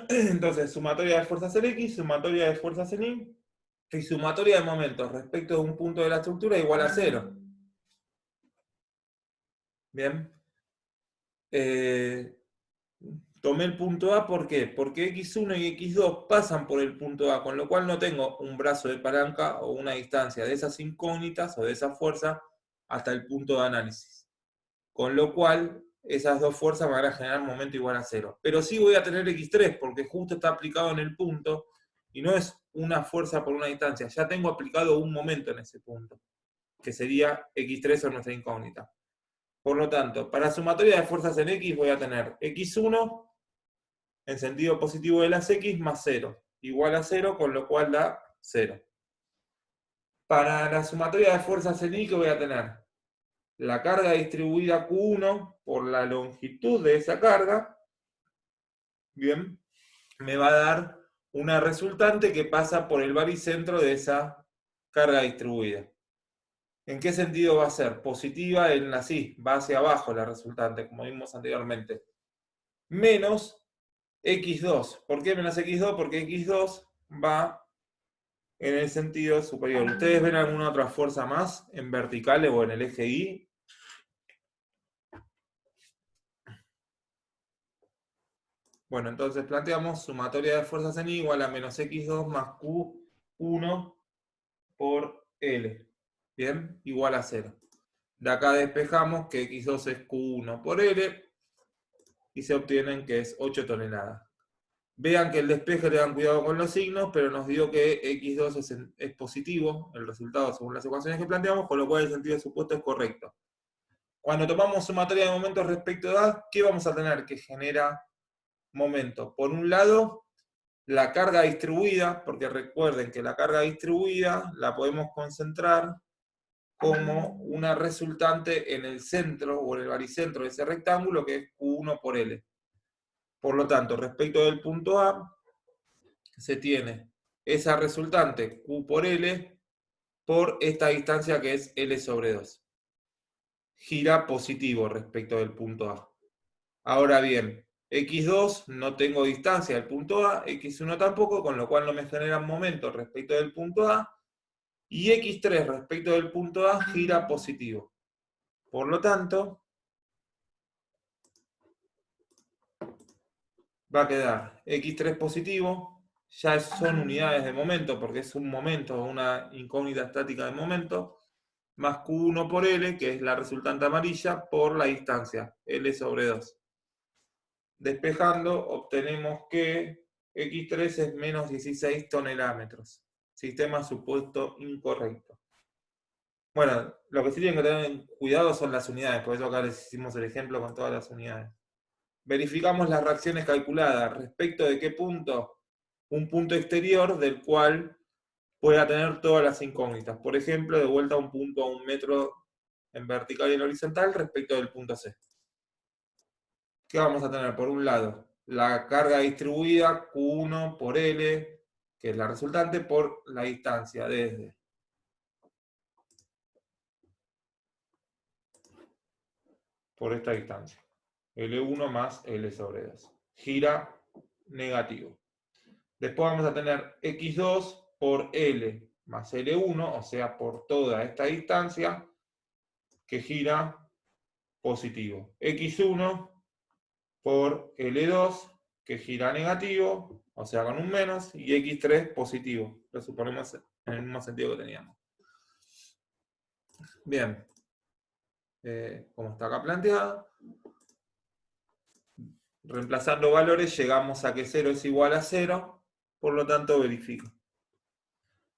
S2: Entonces, sumatoria de fuerzas en X, sumatoria de fuerzas en Y, y sumatoria de momentos respecto de un punto de la estructura igual a 0. Bien. Tomé el punto A, ¿por qué? Porque X1 y X2 pasan por el punto A, con lo cual no tengo un brazo de palanca o una distancia de esas incógnitas o de esa fuerza hasta el punto de análisis. Con lo cual, esas dos fuerzas van a generar un momento igual a 0. Pero sí voy a tener X3, porque justo está aplicado en el punto, y no es una fuerza por una distancia. Ya tengo aplicado un momento en ese punto, que sería X3 o nuestra incógnita. Por lo tanto, para sumatoria de fuerzas en X voy a tener X1 en sentido positivo de las X más 0, igual a 0, con lo cual da 0. Para la sumatoria de fuerzas en Y, ¿qué voy a tener? La carga distribuida Q1 por la longitud de esa carga, bien, me va a dar una resultante que pasa por el baricentro de esa carga distribuida. ¿En qué sentido va a ser? Positiva en la sí, va hacia abajo la resultante, como vimos anteriormente. Menos X2. ¿Por qué menos X2? Porque X2 va en el sentido superior. ¿Ustedes ven alguna otra fuerza más en verticales o en el eje Y? Bueno, entonces planteamos sumatoria de fuerzas en Y igual a menos X2 más Q1 por L. Bien, igual a 0. De acá despejamos que X2 es Q1 por L y se obtienen que es 8 toneladas. Vean que el despeje le dan cuidado con los signos, pero nos dio que X2 es positivo, el resultado según las ecuaciones que planteamos, con lo cual el sentido supuesto es correcto. Cuando tomamos sumatoria de momentos respecto de A, ¿qué vamos a tener que genera momento? Por un lado, la carga distribuida, porque recuerden que la carga distribuida la podemos concentrar como una resultante en el centro o en el baricentro de ese rectángulo, que es Q1 por L. Por lo tanto, respecto del punto A, se tiene esa resultante Q por L por esta distancia que es L sobre 2. Gira positivo respecto del punto A. Ahora bien, X2 no tengo distancia del punto A, X1 tampoco, con lo cual no me generan momento respecto del punto A, y X3 respecto del punto A gira positivo. Por lo tanto, va a quedar X3 positivo, ya son unidades de momento, porque es un momento, una incógnita estática de momento, más Q1 por L, que es la resultante amarilla, por la distancia, L sobre 2. Despejando, obtenemos que X3 es menos 16 tonelámetros. Sistema supuesto incorrecto. Bueno, lo que sí tienen que tener en cuidado son las unidades, por eso acá les hicimos el ejemplo con todas las unidades. Verificamos las reacciones calculadas. ¿Respecto de qué punto? Un punto exterior del cual pueda tener todas las incógnitas. Por ejemplo, de vuelta a un punto a 1 metro en vertical y en horizontal respecto del punto C. ¿Qué vamos a tener? Por un lado, la carga distribuida Q1 por L, que es la resultante, por la distancia desde por esta distancia. L1 más L sobre 2. Gira negativo. Después vamos a tener X2 por L más L1, o sea, por toda esta distancia, que gira positivo. X1 por L2, que gira negativo, o sea, con un menos, y X3 positivo. Lo suponemos en el mismo sentido que teníamos. Bien. Como está acá planteado, reemplazando valores llegamos a que 0 es igual a 0, por lo tanto verifico.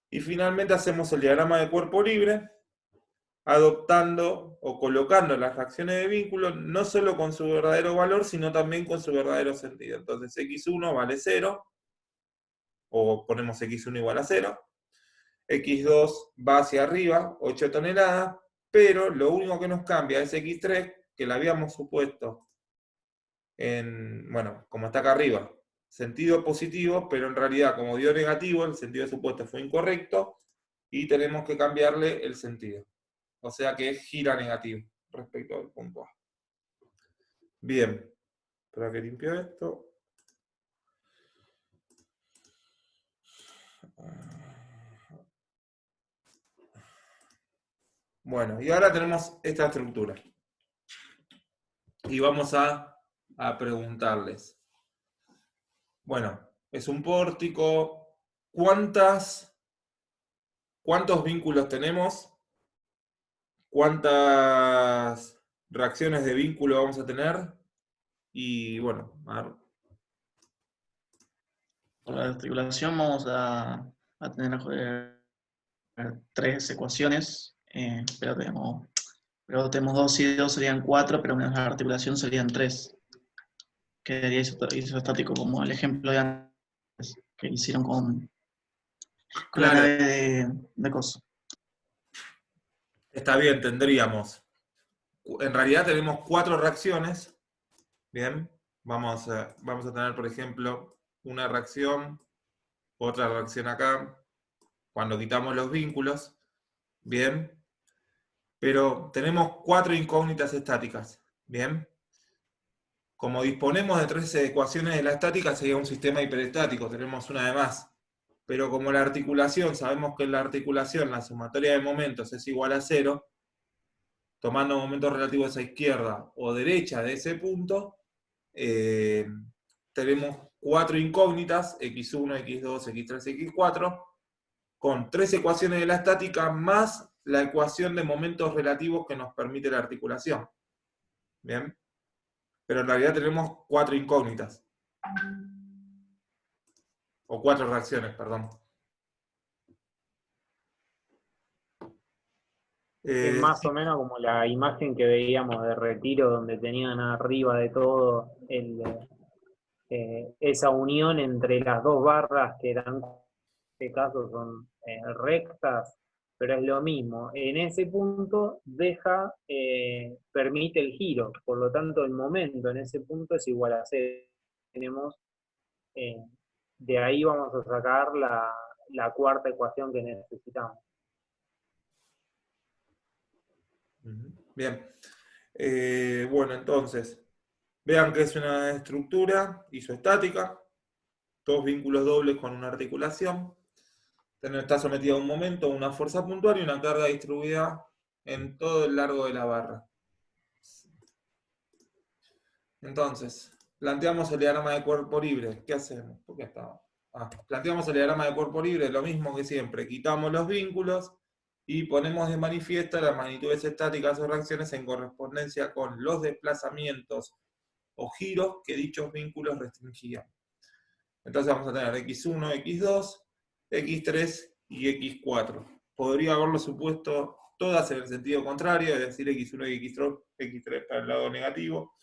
S2: Y finalmente hacemos el diagrama de cuerpo libre, adoptando o colocando las reacciones de vínculo no solo con su verdadero valor, sino también con su verdadero sentido. Entonces x1 vale 0, o ponemos x1 igual a 0, x2 va hacia arriba, 8 toneladas, pero lo único que nos cambia es x3, que la habíamos supuesto en, bueno, como está acá arriba, sentido positivo, pero en realidad como dio negativo, el sentido supuesto fue incorrecto, y tenemos que cambiarle el sentido. O sea que gira negativo respecto al punto A. Bien, espera que limpio esto. Bueno, y ahora tenemos esta estructura. Y vamos a preguntarles. Bueno, es un pórtico. ¿Cuántos vínculos tenemos? ¿Cuántas reacciones de vínculo vamos a tener? Y bueno, a ver.
S4: Por la articulación vamos a tener 3 ecuaciones, pero tenemos 2 y 2 serían 4, pero menos la articulación serían 3. Quedaría isostático, como el ejemplo de antes que hicieron con la
S2: Claro.
S4: nave de coso.
S2: Está bien, tendríamos. En realidad tenemos 4 reacciones. Bien, vamos a tener, por ejemplo, una reacción, otra reacción acá, cuando quitamos los vínculos. Bien, pero tenemos 4 incógnitas estáticas. Bien, como disponemos de 3 ecuaciones de la estática, sería un sistema hiperestático, tenemos una de más. Pero como la articulación, sabemos que en la articulación la sumatoria de momentos es igual a 0, tomando momentos relativos a izquierda o derecha de ese punto, tenemos 4 incógnitas, x1, x2, x3, x4, con 3 ecuaciones de la estática más la ecuación de momentos relativos que nos permite la articulación. ¿Bien? Pero en realidad tenemos 4 incógnitas. O 4 reacciones, perdón.
S1: Es más o menos como la imagen que veíamos de Retiro, donde tenían arriba de todo esa unión entre las dos barras que eran, en este caso son rectas, pero es lo mismo. En ese punto permite el giro, por lo tanto el momento en ese punto es igual a 0. Tenemos, de ahí vamos a sacar la cuarta ecuación que necesitamos.
S2: Bien. Bueno, entonces, vean que es una estructura isoestática, 2 vínculos dobles con una articulación. Está sometida a un momento, una fuerza puntual y una carga distribuida en todo el largo de la barra. Entonces, planteamos el diagrama de cuerpo libre. ¿Qué hacemos? ¿Por qué estaba? Planteamos el diagrama de cuerpo libre, lo mismo que siempre. Quitamos los vínculos y ponemos de manifiesto las magnitudes estáticas o reacciones en correspondencia con los desplazamientos o giros que dichos vínculos restringían. Entonces vamos a tener x1, x2, x3 y x4. Podría haberlo supuesto todas en el sentido contrario, es decir, x1 y x3 para el lado negativo,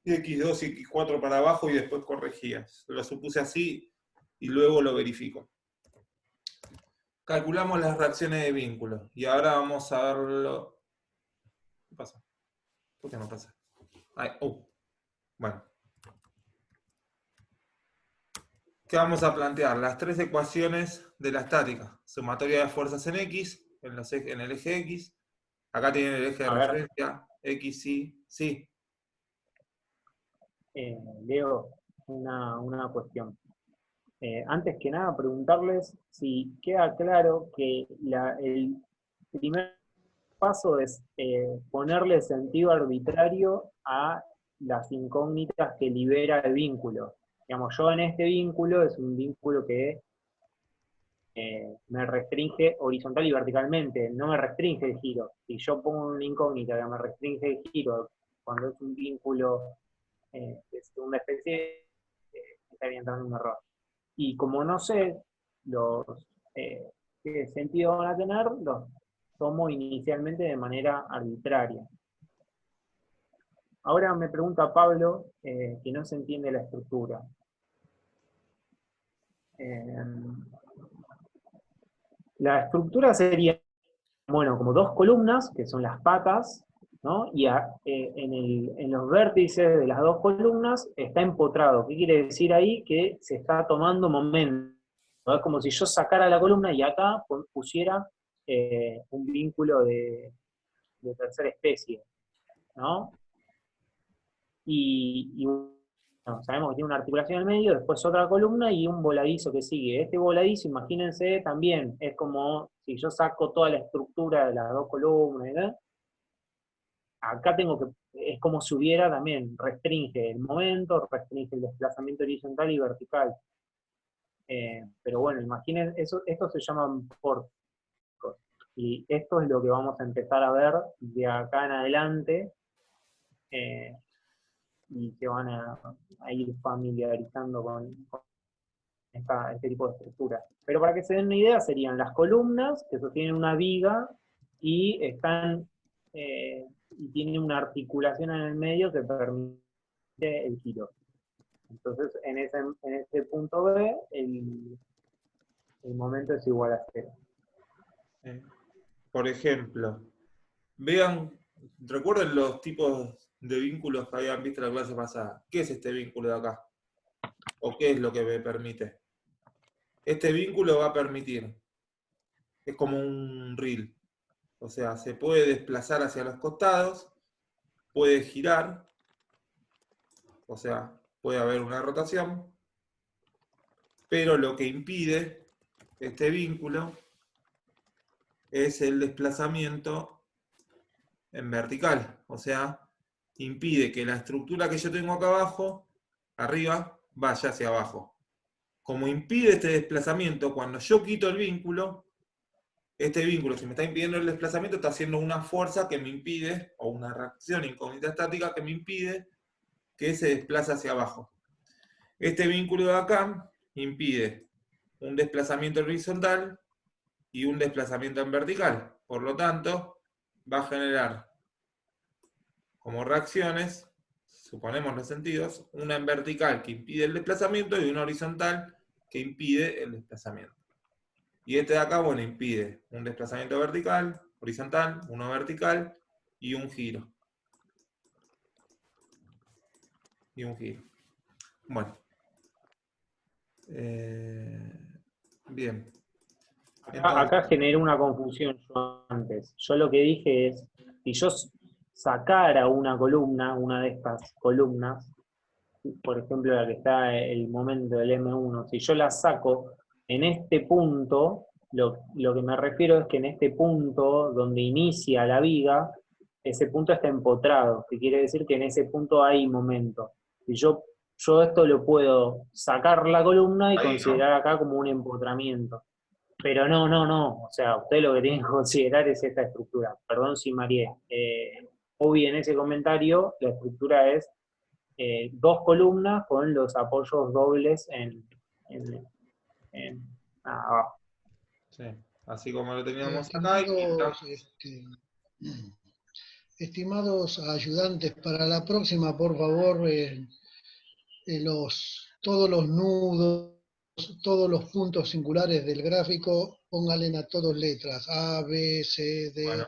S2: y x2 y x4 para abajo y después corregía. Lo supuse así y luego lo verifico. Calculamos las reacciones de vínculo. Y ahora vamos a verlo. ¿Qué pasa? ¿Por qué no pasa? Bueno. ¿Qué vamos a plantear? Las 3 ecuaciones de la estática. Sumatoria de fuerzas en X, en el eje X. Acá tienen el eje de referencia, X, Y, sí.
S1: Leo, una cuestión. Antes que nada, preguntarles si queda claro que el primer paso es ponerle sentido arbitrario a las incógnitas que libera el vínculo. Digamos, yo en este vínculo es un vínculo que me restringe horizontal y verticalmente, no me restringe el giro. Si yo pongo una incógnita que me restringe el giro cuando es un vínculo de segunda especie, estaría entrando en un error. Y como no sé qué sentido van a tener, los tomo inicialmente de manera arbitraria. Ahora me pregunta Pablo que no se entiende la estructura. La estructura sería, bueno, como dos columnas, que son las patas, ¿no? Y en los vértices de las dos columnas está empotrado. ¿Qué quiere decir ahí? Que se está tomando momento. Es como si yo sacara la columna y acá pusiera un vínculo de tercera especie, ¿no? Y bueno, sabemos que tiene una articulación en el medio, después otra columna y un voladizo que sigue. Este voladizo, imagínense, también es como si yo saco toda la estructura de las dos columnas, ¿verdad? Acá es como si hubiera también, restringe el momento, restringe el desplazamiento horizontal y vertical. Pero bueno, imaginen, esto se llaman pórticos. Y esto es lo que vamos a empezar a ver de acá en adelante. Y se van a ir familiarizando con este tipo de estructura. Pero para que se den una idea, serían las columnas que sostienen una viga y y tienen una articulación en el medio que permite el giro. Entonces, en ese punto B, el momento es igual a 0.
S2: Por ejemplo, recuerden los tipos de vínculos que habían visto en la clase pasada. ¿Qué es este vínculo de acá? ¿O qué es lo que me permite? Este vínculo va a permitir, es como un reel, o sea, se puede desplazar hacia los costados, puede girar, o sea, puede haber una rotación, pero lo que impide este vínculo es el desplazamiento en vertical, o sea, impide que la estructura que yo tengo acá abajo, arriba, vaya hacia abajo. Como impide este desplazamiento, cuando yo quito el vínculo, este vínculo, si me está impidiendo el desplazamiento, está haciendo una fuerza que me impide, o una reacción incógnita estática que me impide que se desplace hacia abajo. Este vínculo de acá impide un desplazamiento horizontal y un desplazamiento en vertical. Por lo tanto, va a generar como reacciones, suponemos los sentidos, una en vertical que impide el desplazamiento y una horizontal que impide el desplazamiento. Y este de acá, bueno, impide un desplazamiento vertical, horizontal, uno vertical y un giro. Y un giro. Bueno. Bien.
S1: Acá generé una confusión yo antes. Yo lo que dije es, si yo sacara una columna, una de estas columnas, por ejemplo la que está el momento del M1, si yo la saco en este punto, lo que me refiero es que en este punto donde inicia la viga, ese punto está empotrado, que quiere decir que en ese punto hay momento. Si yo esto lo puedo sacar la columna y considerar acá como un empotramiento. Pero no, o sea, usted lo que tiene que considerar es esta estructura. Perdón si mareé. Obvio, en ese comentario, la estructura es dos columnas con los apoyos dobles abajo.
S2: Sí, así como lo teníamos acá.
S11: Estimados ayudantes, para la próxima, por favor, todos los nudos, todos los puntos singulares del gráfico, pónganle a todos letras, A, B, C, D, bueno.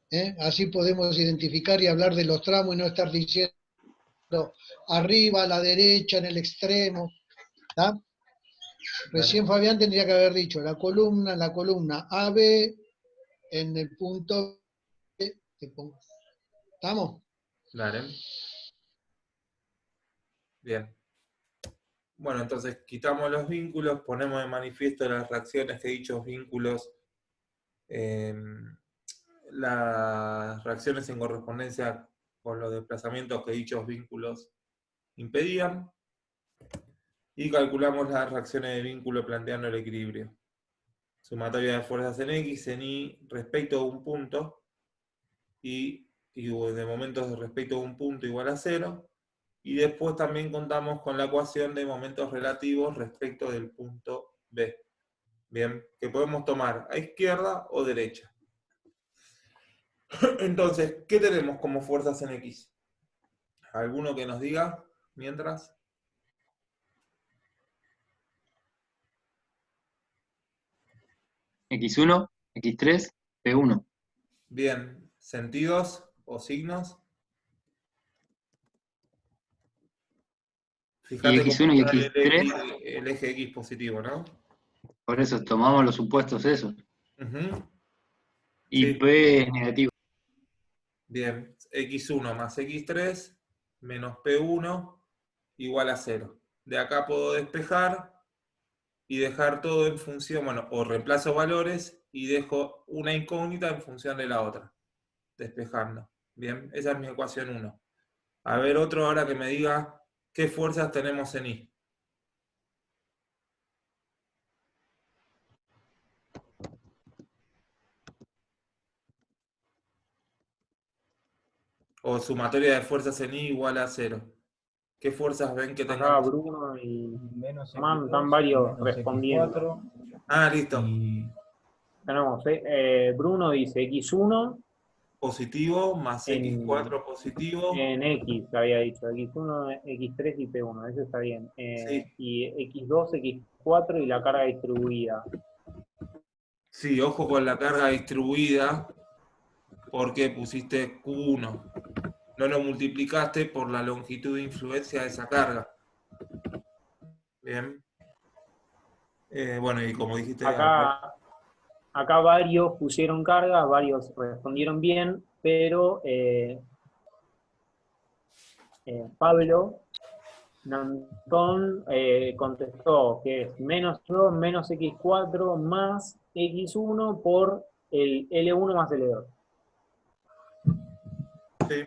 S11: E. Así podemos identificar y hablar de los tramos y no estar diciendo arriba, a la derecha, en el extremo. ¿Tá? Recién Fabián tendría que haber dicho la columna AB en el punto B. ¿Estamos?
S2: Dale. Bien. Bueno, entonces quitamos los vínculos, ponemos de manifiesto las reacciones que dichos vínculos, las reacciones en correspondencia con los desplazamientos que dichos vínculos impedían, y calculamos las reacciones de vínculo planteando el equilibrio. Sumatoria de fuerzas en X, en Y, respecto a un punto, y de momentos respecto a un punto igual a 0, y después también contamos con la ecuación de momentos relativos respecto del punto B. Bien, que podemos tomar a izquierda o derecha. Entonces, ¿qué tenemos como fuerzas en X? ¿Alguno que nos diga mientras?
S12: X1, X3, P1.
S2: Bien, ¿sentidos o signos?
S12: Y
S2: Fíjate cómo
S12: X1 y
S2: está
S12: X3,
S2: el eje X positivo, ¿no?
S12: por eso tomamos los supuestos esos.
S2: Ujú.
S12: Y
S2: Sí.
S12: P es negativo.
S2: Bien, X1 más X3 menos P1 igual a 0. De acá puedo despejar y dejar todo en función, bueno, o reemplazo valores y dejo una incógnita en función de la otra, despejando. Bien, esa es mi ecuación 1. A ver, otro ahora que me diga qué fuerzas tenemos en Y. O sumatoria de fuerzas en Y igual a 0. ¿Qué fuerzas ven que
S1: Acá
S2: tengamos?
S1: Bruno y
S10: Menos
S1: Germán
S10: X2,
S1: están varios
S10: menos
S1: respondiendo.
S10: X4
S2: Ah, listo.
S10: y
S1: Tenemos, Bruno dice X1
S2: Positivo más
S1: en,
S2: X4 positivo.
S1: en X, había dicho, X1, X3 y P1, eso está bien.
S2: Sí.
S1: Y X2, X4 y la carga distribuida.
S2: Sí, ojo con la carga distribuida, porque pusiste Q1. No lo multiplicaste por la longitud de influencia de esa carga. Bien. Bueno, y como dijiste...
S1: Acá varios pusieron cargas, varios respondieron bien, pero Pablo Nantón contestó que es menos 2 menos X4 más X1 por el L1 más L2.
S2: Sí.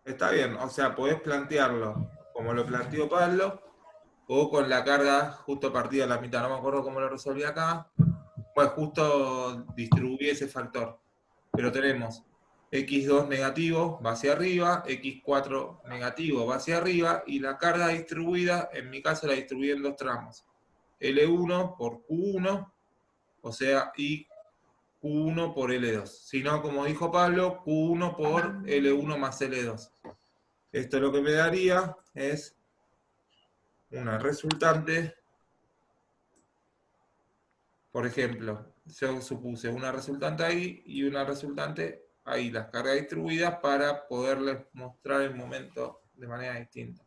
S2: Está bien, o sea, podés plantearlo como lo planteó Pablo, o con la carga justo partida a la mitad. No me acuerdo cómo lo resolví acá. Pues justo distribuí ese factor. Pero tenemos X2 negativo va hacia arriba, X4 negativo va hacia arriba, y la carga distribuida, en mi caso la distribuí en dos tramos. L1 por Q1, o sea, y Q1 por L2. Si no, como dijo Pablo, Q1 por L1 más L2. Esto lo que me daría es una resultante. Por ejemplo, yo supuse una resultante ahí y una resultante ahí, las cargas distribuidas, para poderles mostrar el momento de manera distinta.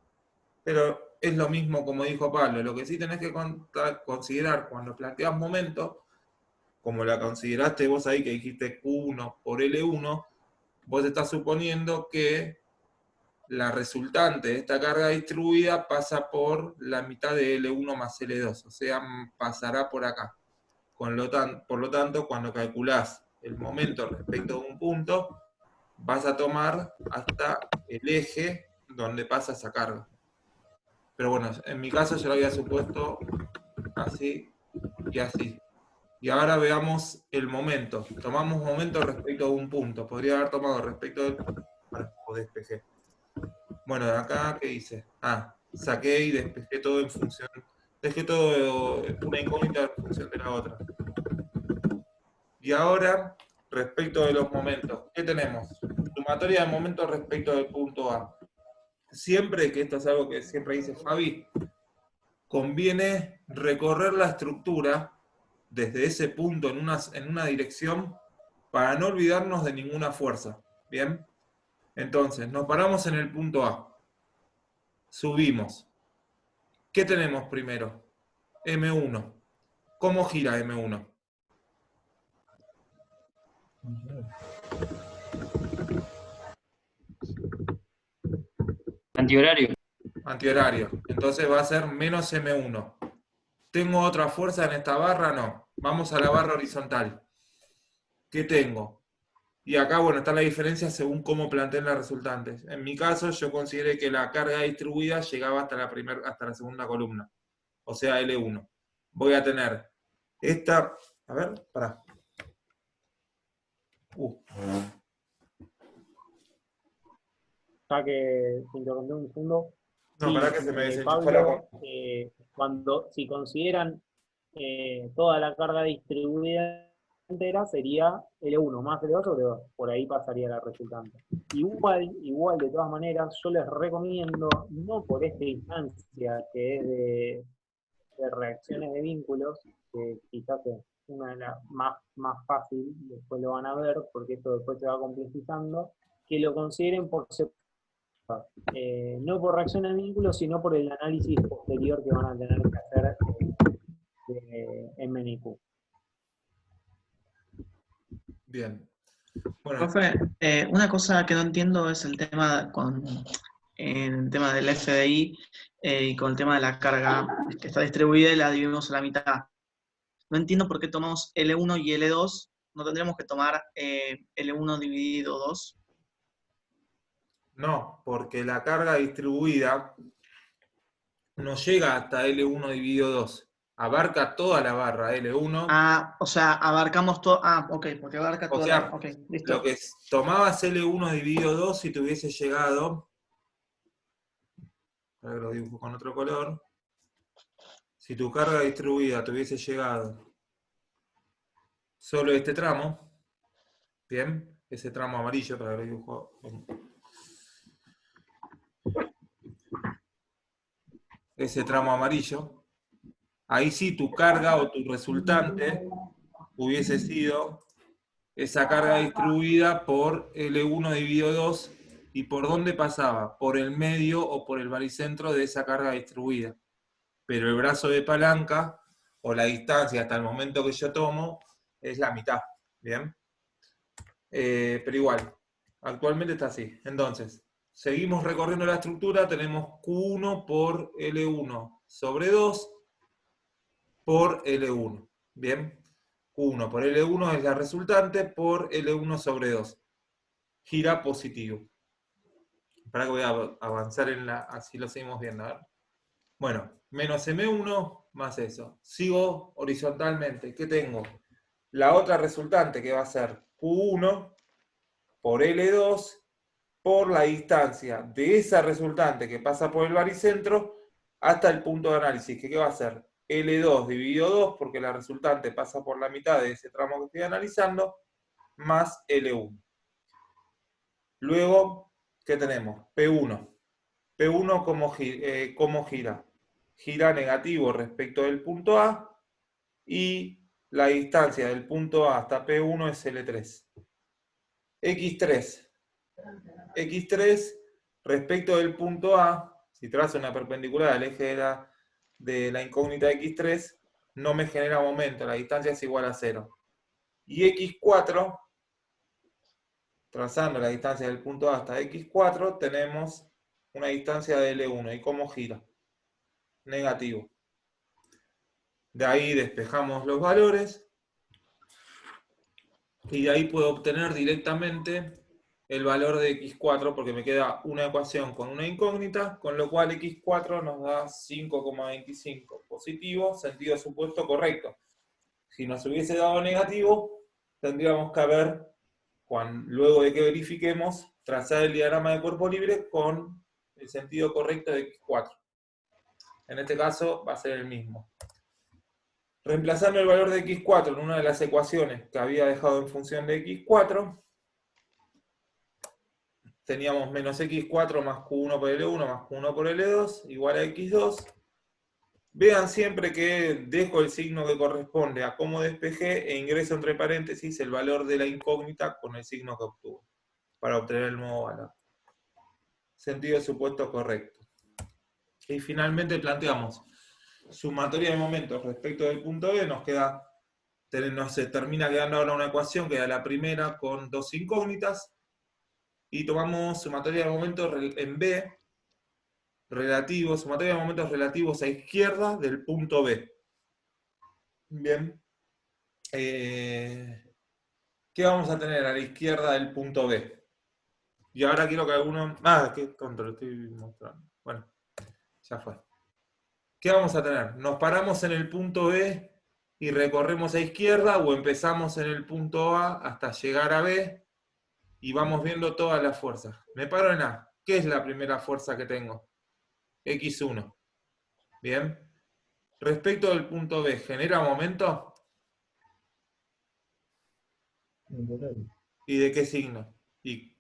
S2: Pero es lo mismo como dijo Pablo, lo que sí tenés que considerar cuando planteas momentos, como la consideraste vos ahí que dijiste Q1 por L1, vos estás suponiendo que la resultante de esta carga distribuida pasa por la mitad de L1 más L2, o sea, pasará por acá. Por lo tanto, cuando calculás el momento respecto de un punto, vas a tomar hasta el eje donde pasa esa carga. Pero bueno, en mi caso yo lo había supuesto así y así. Y ahora veamos el momento. Tomamos momento respecto de un punto. Podría haber tomado respecto del... Bueno, o despejé. Bueno, de acá, ¿qué hice? Saqué y despejé todo en función... Dejé todo una incógnita en función de la otra. Y ahora, respecto de los momentos, ¿qué tenemos? Sumatoria de momentos respecto del punto A. Siempre, que esto es algo que siempre dice Fabi, conviene recorrer la estructura desde ese punto en una dirección para no olvidarnos de ninguna fuerza. ¿Bien? Entonces, nos paramos en el punto A. Subimos. ¿Qué tenemos primero? M1. ¿Cómo gira M1?
S12: Antihorario.
S2: Antihorario. Entonces va a ser menos M1. ¿Tengo otra fuerza en esta barra? No. Vamos a la barra horizontal. ¿Qué tengo? Y acá, bueno, está la diferencia según cómo planteen las resultantes. En mi caso, yo consideré que la carga distribuida llegaba hasta la segunda columna, o sea, L1. Voy a tener Esta, a ver, pará.
S1: Ya que te interrumpí un segundo.
S2: No,
S1: Sí,
S2: pará que se me desenchufó la
S1: Pablo, si consideran toda la carga distribuida entera, sería L1 más L2 sobre 2. Por ahí pasaría la resultante. Igual, de todas maneras, yo les recomiendo, no por esta instancia que es de reacciones de vínculos, que quizás es una de las más fácil, después lo van a ver, porque esto después se va complejizando, que lo consideren por separado. No por reacción de vínculos, sino por el análisis posterior que van a tener que hacer de MNQ.
S2: Bien. Bueno,
S4: Profe, una cosa que no entiendo es el tema el tema del FDI y con el tema de la carga que está distribuida y la dividimos a la mitad. No entiendo por qué tomamos L1 y L2. ¿No tendríamos que tomar L1 dividido 2?
S2: no, porque la carga distribuida no llega hasta L1 dividido 2. Abarca toda la barra L1.
S4: Ah, o sea, abarcamos todo. Ah, ok, porque abarca
S2: O
S4: toda
S2: sea,
S4: la. Ok, listo.
S2: lo que tomabas L1 dividido 2 si te hubiese llegado. Ahora lo dibujo con otro color. Si tu carga distribuida te hubiese llegado solo este tramo, bien, ese tramo amarillo, para que lo dibujo. Ese tramo amarillo, ahí sí tu carga o tu resultante hubiese sido esa carga distribuida por L1 dividido 2, ¿y por dónde pasaba? Por el medio o por el baricentro de esa carga distribuida. Pero el brazo de palanca, o la distancia hasta el momento que yo tomo, es la mitad, ¿bien? Pero igual, actualmente está así. Entonces, seguimos recorriendo la estructura, tenemos Q1 por L1 sobre 2 por L1, ¿bien? Q1 por L1 es la resultante por L1 sobre 2. Gira positivo. Para que voy a avanzar así lo seguimos viendo. A ver. Bueno, menos M1 más eso. Sigo horizontalmente. ¿Qué tengo? La otra resultante que va a ser Q1 por L2 por la distancia de esa resultante que pasa por el baricentro hasta el punto de análisis. ¿Qué va a ser? L2 dividido 2, porque la resultante pasa por la mitad de ese tramo que estoy analizando, más L1. Luego, ¿qué tenemos? P1. P1, ¿cómo gira? Gira negativo respecto del punto A, y la distancia del punto A hasta P1 es L3. X3. X3 respecto del punto A, si trazo una perpendicular al eje de la incógnita X3, no me genera momento, la distancia es igual a 0. Y X4, trazando la distancia del punto A hasta X4, tenemos una distancia de L1. ¿Y cómo gira? Negativo. De ahí despejamos los valores, y de ahí puedo obtener directamente el valor de X4, porque me queda una ecuación con una incógnita, con lo cual X4 nos da 5,25 positivo, sentido supuesto correcto. Si nos hubiese dado negativo, tendríamos que haber, luego de que verifiquemos, trazar el diagrama de cuerpo libre con el sentido correcto de X4. En este caso va a ser el mismo. Reemplazando el valor de X4 en una de las ecuaciones que había dejado en función de X4, teníamos menos X4 más Q1 por L1 más Q1 por L2 igual a X2. Vean siempre que dejo el signo que corresponde a cómo despejé e ingreso entre paréntesis el valor de la incógnita con el signo que obtuve, para obtener el nuevo valor. Sentido supuesto correcto. Y finalmente planteamos sumatoria de momentos respecto del punto B, nos termina quedando ahora una ecuación que da la primera con dos incógnitas, y tomamos sumatoria de momentos en B, sumatoria de momentos relativos a izquierda del punto B. Bien. ¿Qué vamos a tener a la izquierda del punto B? Y ahora quiero que alguno... qué tonto, lo estoy mostrando. Bueno, ya fue. ¿Qué vamos a tener? Nos paramos en el punto B y recorremos a izquierda o empezamos en el punto A hasta llegar a B y vamos viendo todas las fuerzas. Me paro en A. ¿Qué es la primera fuerza que tengo? X1. Bien. Respecto del punto B, ¿genera momento? ¿Y de qué signo? Y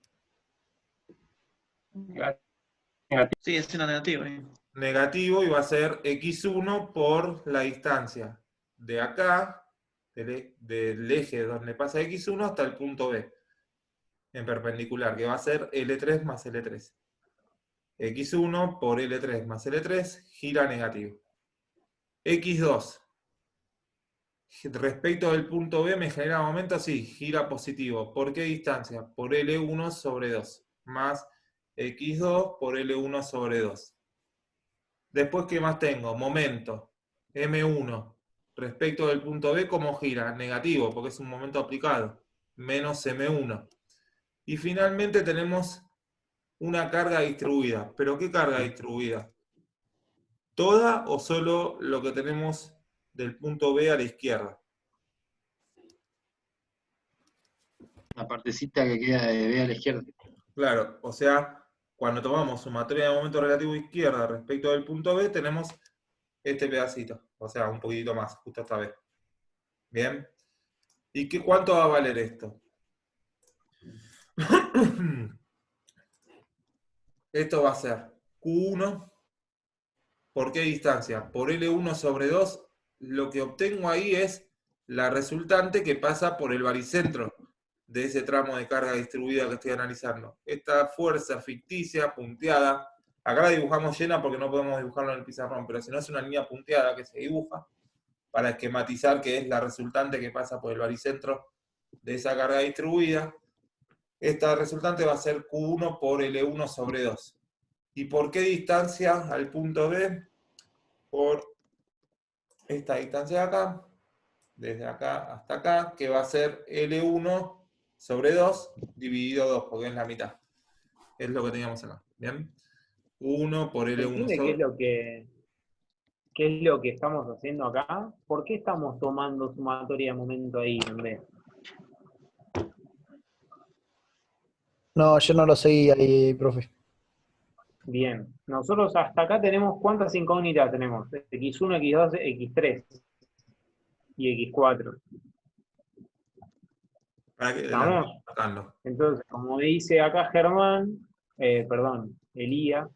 S4: Sí, es una negativa.
S2: negativo, y va a ser X1 por la distancia de acá, del eje donde pasa X1 hasta el punto B, en perpendicular, que va a ser L3 más L3. X1 por L3 más L3 gira negativo. X2. Respecto del punto B, ¿me genera momento? Sí, gira positivo. ¿Por qué distancia? Por L1 sobre 2, más X2 por L1 sobre 2. Después, ¿qué más tengo? Momento, M1. Respecto del punto B, ¿cómo gira? Negativo, porque es un momento aplicado, menos M1. Y finalmente tenemos una carga distribuida. ¿Pero qué carga distribuida? ¿Toda o solo lo que tenemos del punto B a la izquierda?
S12: La partecita que queda de B a la izquierda.
S2: Claro, o sea, cuando tomamos sumatoria de momento relativo izquierda respecto del punto B, tenemos este pedacito, o sea, un poquitito más, justo esta vez. Bien. ¿Y cuánto va a valer esto? Esto va a ser Q1, ¿por qué distancia? Por L1 sobre 2, lo que obtengo ahí es la resultante que pasa por el baricentro de ese tramo de carga distribuida que estoy analizando. Esta fuerza ficticia, punteada, acá la dibujamos llena porque no podemos dibujarlo en el pizarrón, pero si no es una línea punteada que se dibuja para esquematizar que es la resultante que pasa por el baricentro de esa carga distribuida. Esta resultante va a ser Q1 por L1 sobre 2. ¿Y por qué distancia al punto B? Por esta distancia de acá, desde acá hasta acá, que va a ser L1 sobre 2 dividido 2, porque es la mitad. Es lo que teníamos acá. ¿Bien? 1 por
S1: ¿Se
S2: L1
S1: entiende
S2: sobre...
S1: qué es lo que estamos haciendo acá? ¿Por qué estamos tomando sumatoria de momento ahí en B?
S13: No, yo no lo seguí ahí, profe.
S1: Bien, nosotros hasta acá tenemos, ¿cuántas incógnitas tenemos? X1, X2, X3 y X4.
S2: Para que
S1: ¿Estamos? Entonces, como dice acá Germán, Elías,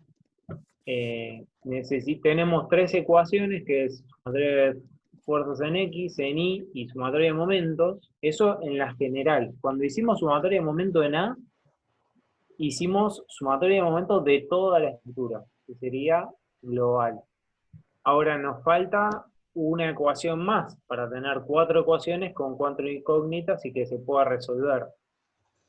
S1: tenemos tres ecuaciones, que es sumatoria de fuerzas en X, en Y y sumatoria de momentos. Eso en la general. Cuando hicimos sumatoria de momento en A, hicimos sumatoria de momentos de toda la estructura, que sería global. Ahora nos falta una ecuación más para tener 4 ecuaciones con 4 incógnitas y que se pueda resolver.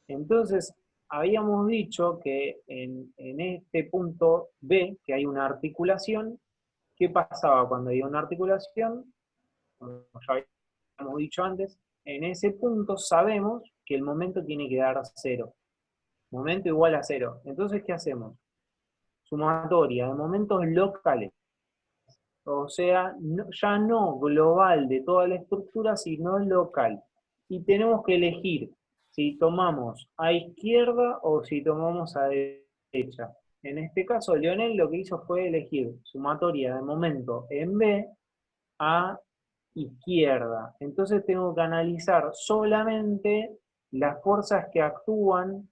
S1: Entonces, habíamos dicho que en este punto B, que hay una articulación, ¿qué pasaba cuando había una articulación? Como ya habíamos dicho antes, en ese punto sabemos que el momento tiene que dar 0. Momento igual a 0. Entonces, ¿qué hacemos? Sumatoria de momentos locales. O sea, ya no global de toda la estructura, sino local. Y tenemos que elegir si tomamos a izquierda o si tomamos a derecha. En este caso, Leonel lo que hizo fue elegir sumatoria de momento en B a izquierda. Entonces tengo que analizar solamente las fuerzas que actúan,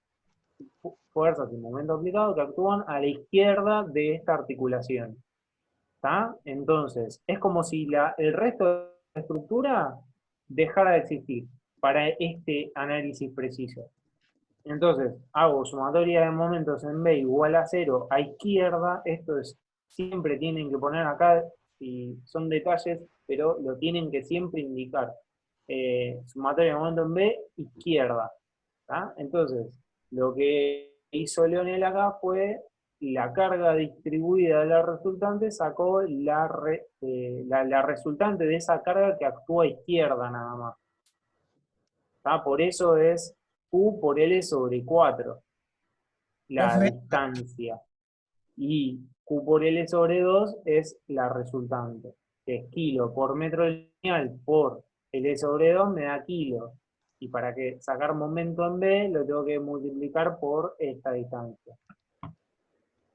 S1: fuerzas y momento aplicado, que actúan a la izquierda de esta articulación. ¿Está? Entonces, es como si el resto de la estructura dejara de existir para este análisis preciso. Entonces, hago sumatoria de momentos en B igual a 0 a izquierda. Esto es, siempre tienen que poner acá, y son detalles, pero lo tienen que siempre indicar. Sumatoria de momento en B, izquierda. ¿Está? Entonces, lo que hizo Leonel acá fue la carga distribuida de la resultante, sacó la resultante de esa carga que actúa a izquierda nada más. ¿Está? Por eso es Q por L sobre 4, la
S8: Profe,
S1: distancia. Y Q por L sobre 2 es la resultante. que es kilo por metro lineal por L sobre 2 me da kilo. Y para que sacar momento en B lo tengo que multiplicar por esta distancia.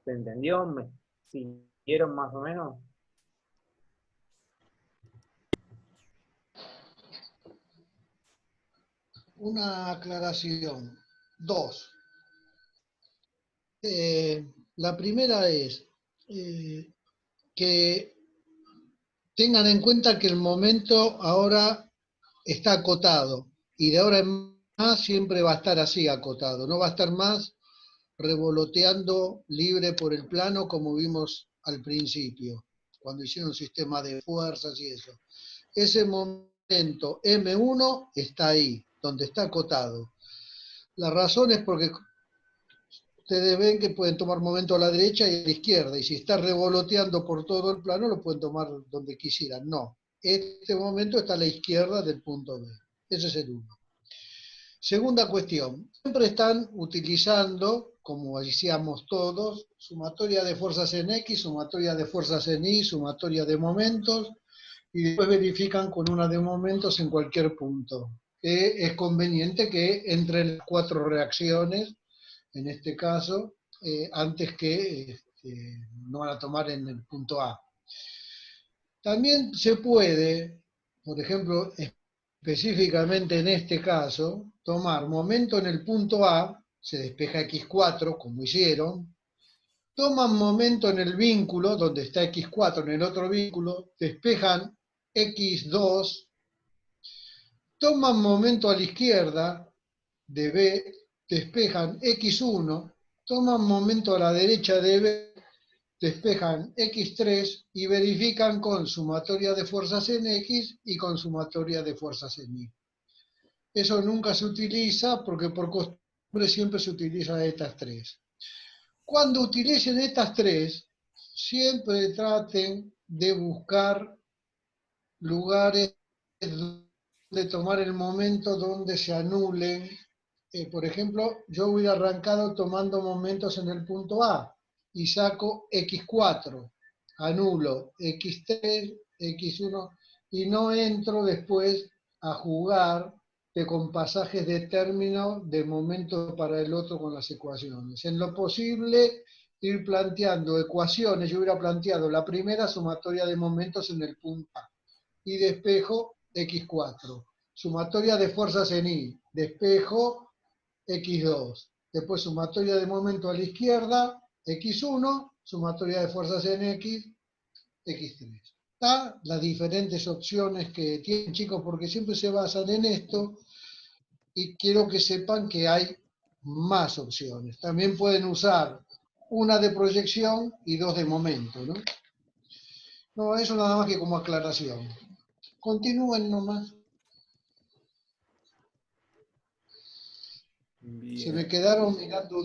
S1: ¿Se entendió? ¿Me siguieron más o menos?
S11: Una aclaración. Dos. La primera es que tengan en cuenta que el momento ahora está acotado y de ahora en más siempre va a estar así acotado, no va a estar más revoloteando libre por el plano como vimos al principio, cuando hicieron un sistema de fuerzas y eso. Ese momento M1 está ahí, donde está acotado. La razón es porque ustedes ven que pueden tomar momento a la derecha y a la izquierda, y si está revoloteando por todo el plano, lo pueden tomar donde quisieran. No, este momento está a la izquierda del punto B. Ese es el uno. Segunda cuestión, siempre están utilizando, como decíamos todos, sumatoria de fuerzas en X, sumatoria de fuerzas en Y, sumatoria de momentos, y después verifican con una de momentos en cualquier punto. Es conveniente que entren las 4 reacciones, en este caso, antes que no van a tomar en el punto A. También se puede, por ejemplo, específicamente en este caso, tomar momento en el punto A, se despeja X4, como hicieron, toman momento en el vínculo, donde está X4 en el otro vínculo, despejan X2, toman momento a la izquierda de B, despejan X1, toman momento a la derecha de B, despejan X3 y verifican con sumatoria de fuerzas en X y con sumatoria de fuerzas en Y. Eso nunca se utiliza porque por costumbre siempre se utiliza estas 3. Cuando utilicen estas 3, siempre traten de buscar lugares de tomar el momento donde se anulen. Por ejemplo, yo hubiera arrancado tomando momentos en el punto A y saco X4, anulo X3, X1 y no entro después a jugar con pasajes de término de momento para el otro con las ecuaciones. En lo posible, ir planteando ecuaciones. Yo hubiera planteado la primera sumatoria de momentos en el punto A y despejo X4. Sumatoria de fuerzas en Y, despejo X2. Después sumatoria de momento a la izquierda, X1, sumatoria de fuerzas en X, X3. ¿Está? Las diferentes opciones que tienen, chicos, porque siempre se basan en esto y quiero que sepan que hay más opciones. También pueden usar una de proyección y 2 de momento, ¿no? No, eso nada más que como aclaración. Continúen nomás.
S2: Bien.
S11: Se me quedaron mirando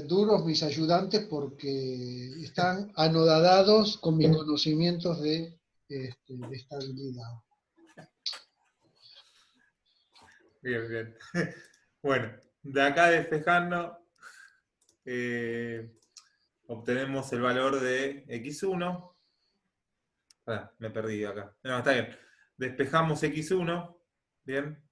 S11: duros mis ayudantes porque están anodadados con mis conocimientos de estabilidad.
S2: Bien, bien. Bueno, de acá despejando, obtenemos el valor de X1. Me perdí acá. No, está bien. Despejamos X1, bien.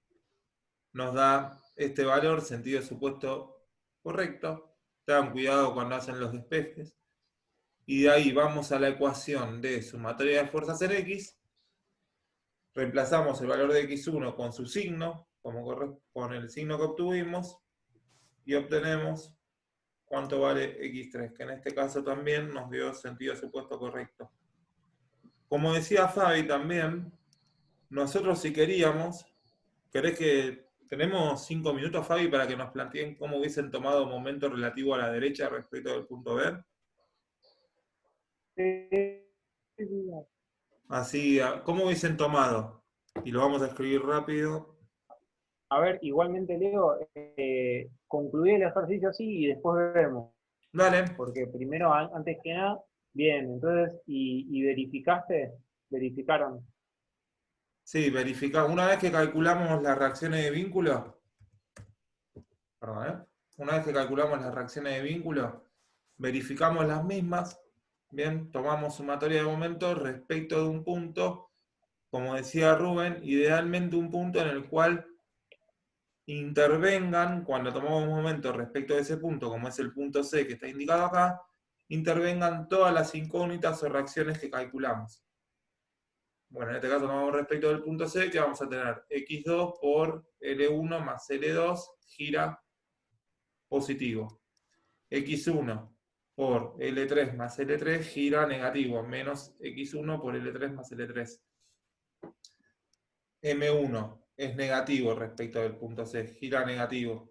S2: Nos da este valor, sentido supuesto correcto. Tengan cuidado cuando hacen los despejes. Y de ahí vamos a la ecuación de sumatoria de fuerzas en X. Reemplazamos el valor de X1 con su signo, con el signo que obtuvimos, y obtenemos cuánto vale X3, que en este caso también nos dio sentido supuesto correcto. Como decía Fabi también, nosotros si queríamos, tenemos 5 minutos, Fabi, para que nos planteen cómo hubiesen tomado momento relativo a la derecha respecto del punto B. Así, ¿cómo hubiesen tomado? Y lo vamos a escribir rápido.
S1: A ver, igualmente, Leo, concluí el ejercicio así y después vemos.
S2: Dale.
S1: Porque primero, antes que nada, bien, entonces, ¿y verificaste? ¿Verificaron?
S2: Sí, verificamos. Una vez que calculamos las reacciones de vínculo, perdón, una vez que calculamos las reacciones de vínculo, verificamos las mismas Bien, tomamos sumatoria de momentos respecto de un punto, como decía Rubén, idealmente un punto en el cual intervengan, cuando tomamos un momento respecto de ese punto, como es el punto C que está indicado acá, intervengan todas las incógnitas o reacciones que calculamos. Bueno, en este caso tomamos respecto del punto C, que vamos a tener x2 por L1 más L2 gira positivo. X1 por L3 más L3 gira negativo, menos X1 por L3 más L3. M1 es negativo respecto del punto C, gira negativo.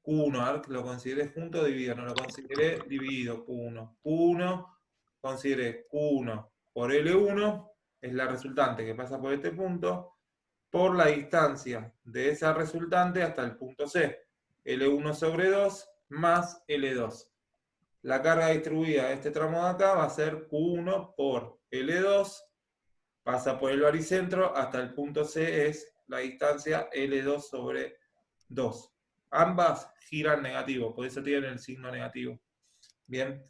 S2: Q1, a ver, lo consideré junto o dividido, no lo consideré dividido, Q1. Q1, consideré Q1 por L1, es la resultante que pasa por este punto, por la distancia de esa resultante hasta el punto C, L1 sobre 2 más L2. La carga distribuida de este tramo de acá va a ser Q1 por L2, pasa por el baricentro hasta el punto C, es la distancia L2 sobre 2. Ambas giran negativo, por eso tienen el signo negativo. Bien,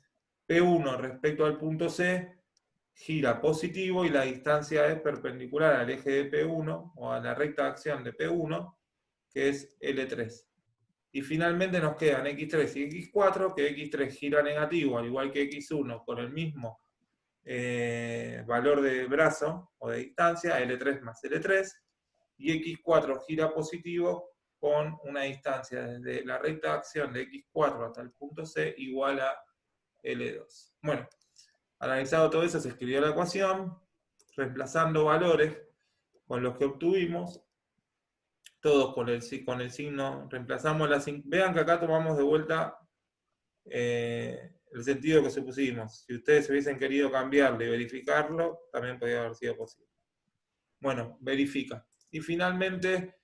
S2: P1 respecto al punto C gira positivo y la distancia es perpendicular al eje de P1 o a la recta de acción de P1, que es L3. Y finalmente nos quedan X3 y X4, que X3 gira negativo, al igual que X1, con el mismo valor de brazo o de distancia, L3 más L3, y X4 gira positivo con una distancia desde la recta de acción de X4 hasta el punto C igual a L2. Bueno, analizado todo eso, se escribió la ecuación, reemplazando valores con los que obtuvimos, todos con el signo, reemplazamos vean que acá tomamos de vuelta el sentido que supusimos. Si ustedes hubiesen querido cambiarlo y verificarlo, también podría haber sido posible. Bueno, verifica. Y finalmente,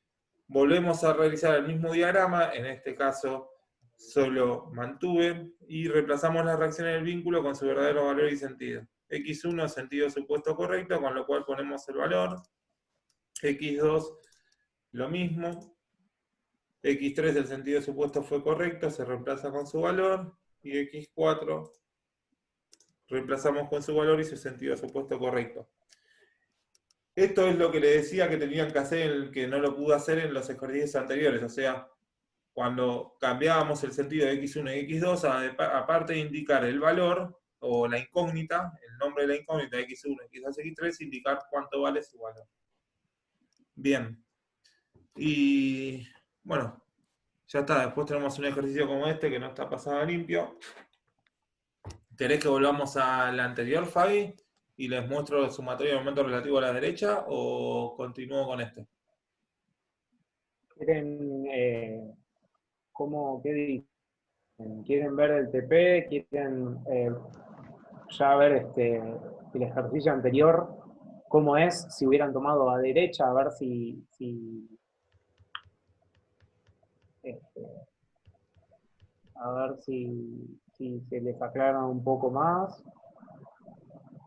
S2: volvemos a realizar el mismo diagrama, en este caso solo mantuve, y reemplazamos las reacciones del vínculo con su verdadero valor y sentido. X1 sentido supuesto correcto, con lo cual ponemos el valor. X2 lo mismo. X3 el sentido supuesto fue correcto, se reemplaza con su valor. Y X4 reemplazamos con su valor y su sentido supuesto correcto. Esto es lo que le decía que tenían que hacer, que no lo pude hacer en los ejercicios anteriores. O sea, cuando cambiábamos el sentido de X1 y X2, aparte de indicar el valor o la incógnita, el nombre de la incógnita X1, X2, X3, indicar cuánto vale su valor. Bien. Y bueno, ya está. Después tenemos un ejercicio como este que no está pasado a limpio. ¿Querés que volvamos al anterior, Fabi? Y les muestro el sumatorio de momento relativo a la derecha, o continúo con este.
S1: ¿Quieren, qué dicen? ¿Quieren ver el TP? ¿Quieren ya ver el ejercicio anterior? ¿Cómo es? Si hubieran tomado a derecha, a ver si se les aclara un poco más.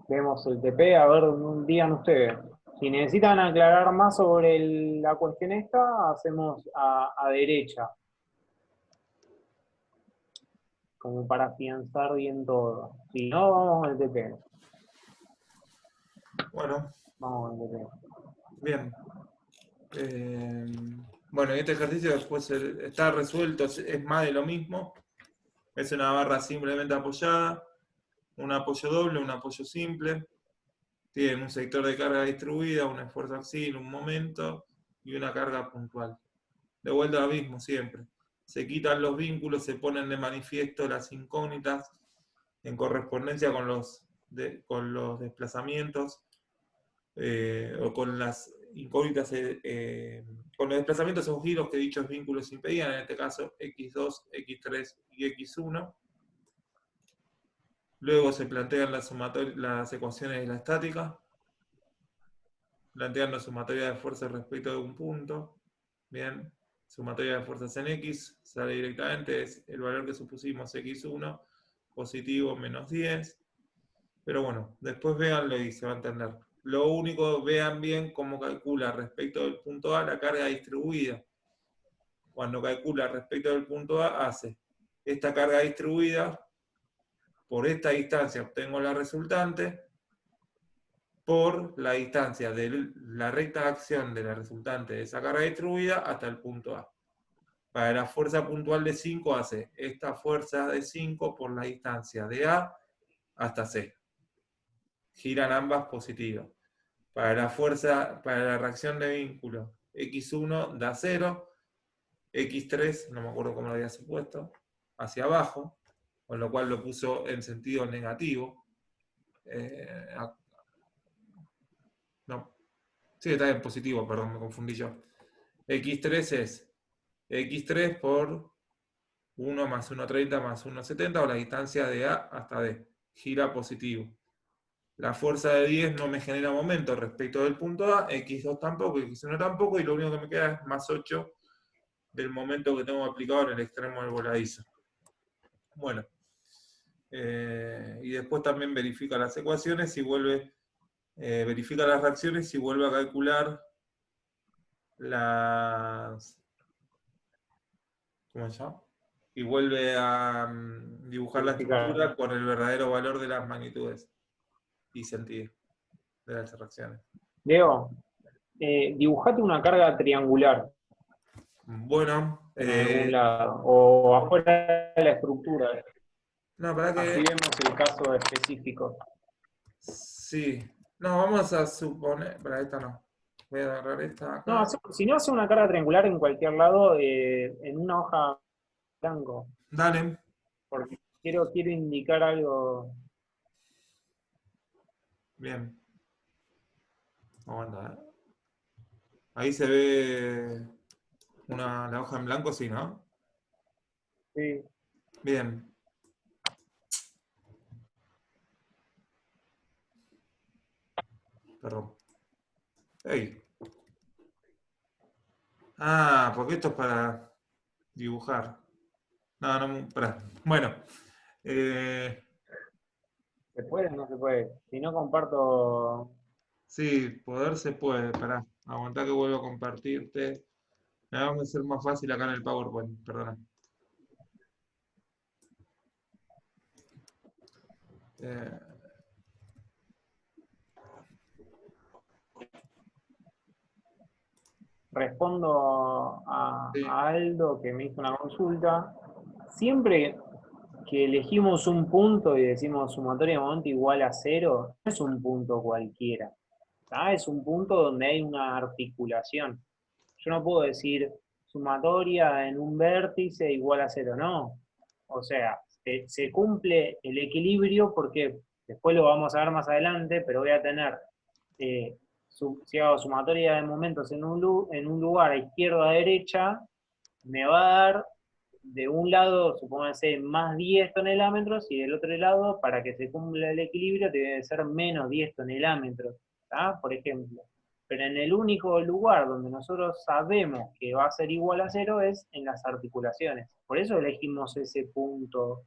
S1: Vemos el TP, a ver, digan ustedes. Si necesitan aclarar más sobre la cuestión esta, hacemos a derecha. Como para afianzar bien todo. Si no, vamos al TP.
S2: Bueno.
S1: Vamos al TP.
S2: Bien. Bueno, este ejercicio después está resuelto, es más de lo mismo. Es una barra simplemente apoyada, un apoyo doble, un apoyo simple. Tiene un sector de carga distribuida, un esfuerzo axial, un momento y una carga puntual. De vuelta al mismo siempre. Se quitan los vínculos, se ponen de manifiesto las incógnitas en correspondencia con los desplazamientos o con las incógnitas, con los desplazamientos o giros que dichos vínculos impedían, en este caso X2, X3 y X1. Luego se plantean las ecuaciones de la estática, planteando sumatoria de fuerzas respecto de un punto. Bien, sumatoria de fuerzas en X, sale directamente, es el valor que supusimos X1, positivo menos 10. Pero bueno, después véanlo y se va a entender. Lo único, vean bien cómo calcula respecto del punto A la carga distribuida. Cuando calcula respecto del punto A, hace esta carga distribuida por esta distancia obtengo la resultante, por la distancia de la recta de acción de la resultante de esa carga distribuida hasta el punto A. Para la fuerza puntual de 5 hace esta fuerza de 5 por la distancia de A hasta C. Giran ambas positivas. Para la reacción de vínculo, X1 da 0, X3, no me acuerdo cómo lo había supuesto, hacia abajo, con lo cual lo puso en sentido negativo. No, sí, está en positivo, perdón, me confundí yo. X3 es X3 por 1 más 1,30 más 1,70, o la distancia de A hasta D. Gira positivo. La fuerza de 10 no me genera momento respecto del punto A, X2 tampoco, X1 tampoco, y lo único que me queda es más 8 del momento que tengo aplicado en el extremo del voladizo. Bueno, y después también verifica las ecuaciones y vuelve, verifica las reacciones y vuelve a calcular las... ¿Cómo se llama? Y vuelve a dibujar la estructura con el verdadero valor de las magnitudes y sentido de las reacciones.
S1: Leo, dibujate una carga triangular.
S2: Bueno,
S1: en algún lado, o afuera de la estructura.
S2: No, para que...
S1: Así vemos el caso específico.
S2: Sí. No, vamos a suponer... Para esta no. Voy a agarrar esta acá.
S1: No, si no hace una carga triangular en cualquier lado, en una hoja blanco.
S2: Dale.
S1: Porque quiero indicar algo.
S2: Bien. Aguanta, Ahí se ve la hoja en blanco, sí, ¿no?
S1: Sí.
S2: Bien. Perdón. ¡Ey! Ah, porque esto es para dibujar. No, no, espera. Bueno.
S1: ¿Se puede o no se puede? Si no comparto...
S2: Sí, poder se puede. Pará. Aguantá que vuelvo a compartirte. Me va a ser más fácil acá en el PowerPoint. Perdona.
S1: Respondo a Aldo, que me hizo una consulta. Siempre que elegimos un punto y decimos sumatoria de momento igual a 0, no es un punto cualquiera. Es un punto donde hay una articulación. Yo no puedo decir sumatoria en un vértice igual a 0, no. O sea, se cumple el equilibrio porque después lo vamos a ver más adelante, pero voy a tener, si hago sumatoria de momentos en un lugar a izquierda o a derecha, me va a dar de un lado, supónganse, más 10 tonelómetros, y del otro lado, para que se cumpla el equilibrio, debe ser menos 10 tonelómetros, por ejemplo. Pero en el único lugar donde nosotros sabemos que va a ser igual a 0 es en las articulaciones. Por eso elegimos ese punto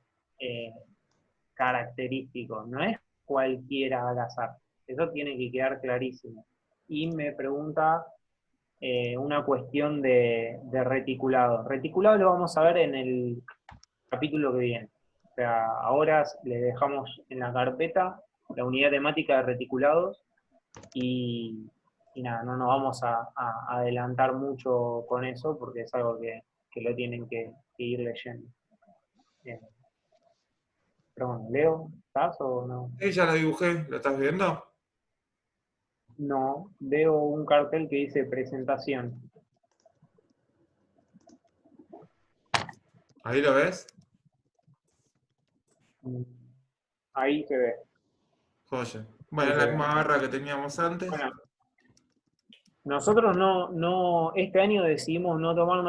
S1: característico. No es cualquiera al azar. Eso tiene que quedar clarísimo. Y me pregunta una cuestión de reticulado. Reticulado lo vamos a ver en el capítulo que viene. O sea, ahora le dejamos en la carpeta la unidad temática de reticulados y nada, no nos vamos a adelantar mucho con eso porque es algo que lo tienen que ir leyendo. Pero bueno, Leo, ¿estás o no?
S2: Ya la dibujé, ¿lo estás viendo?
S1: No, veo un cartel que dice presentación.
S2: ¿Ahí lo ves?
S1: Ahí se ve.
S2: Joya. Bueno, es la misma barra que teníamos antes.
S1: Bueno, nosotros este año decidimos no tomar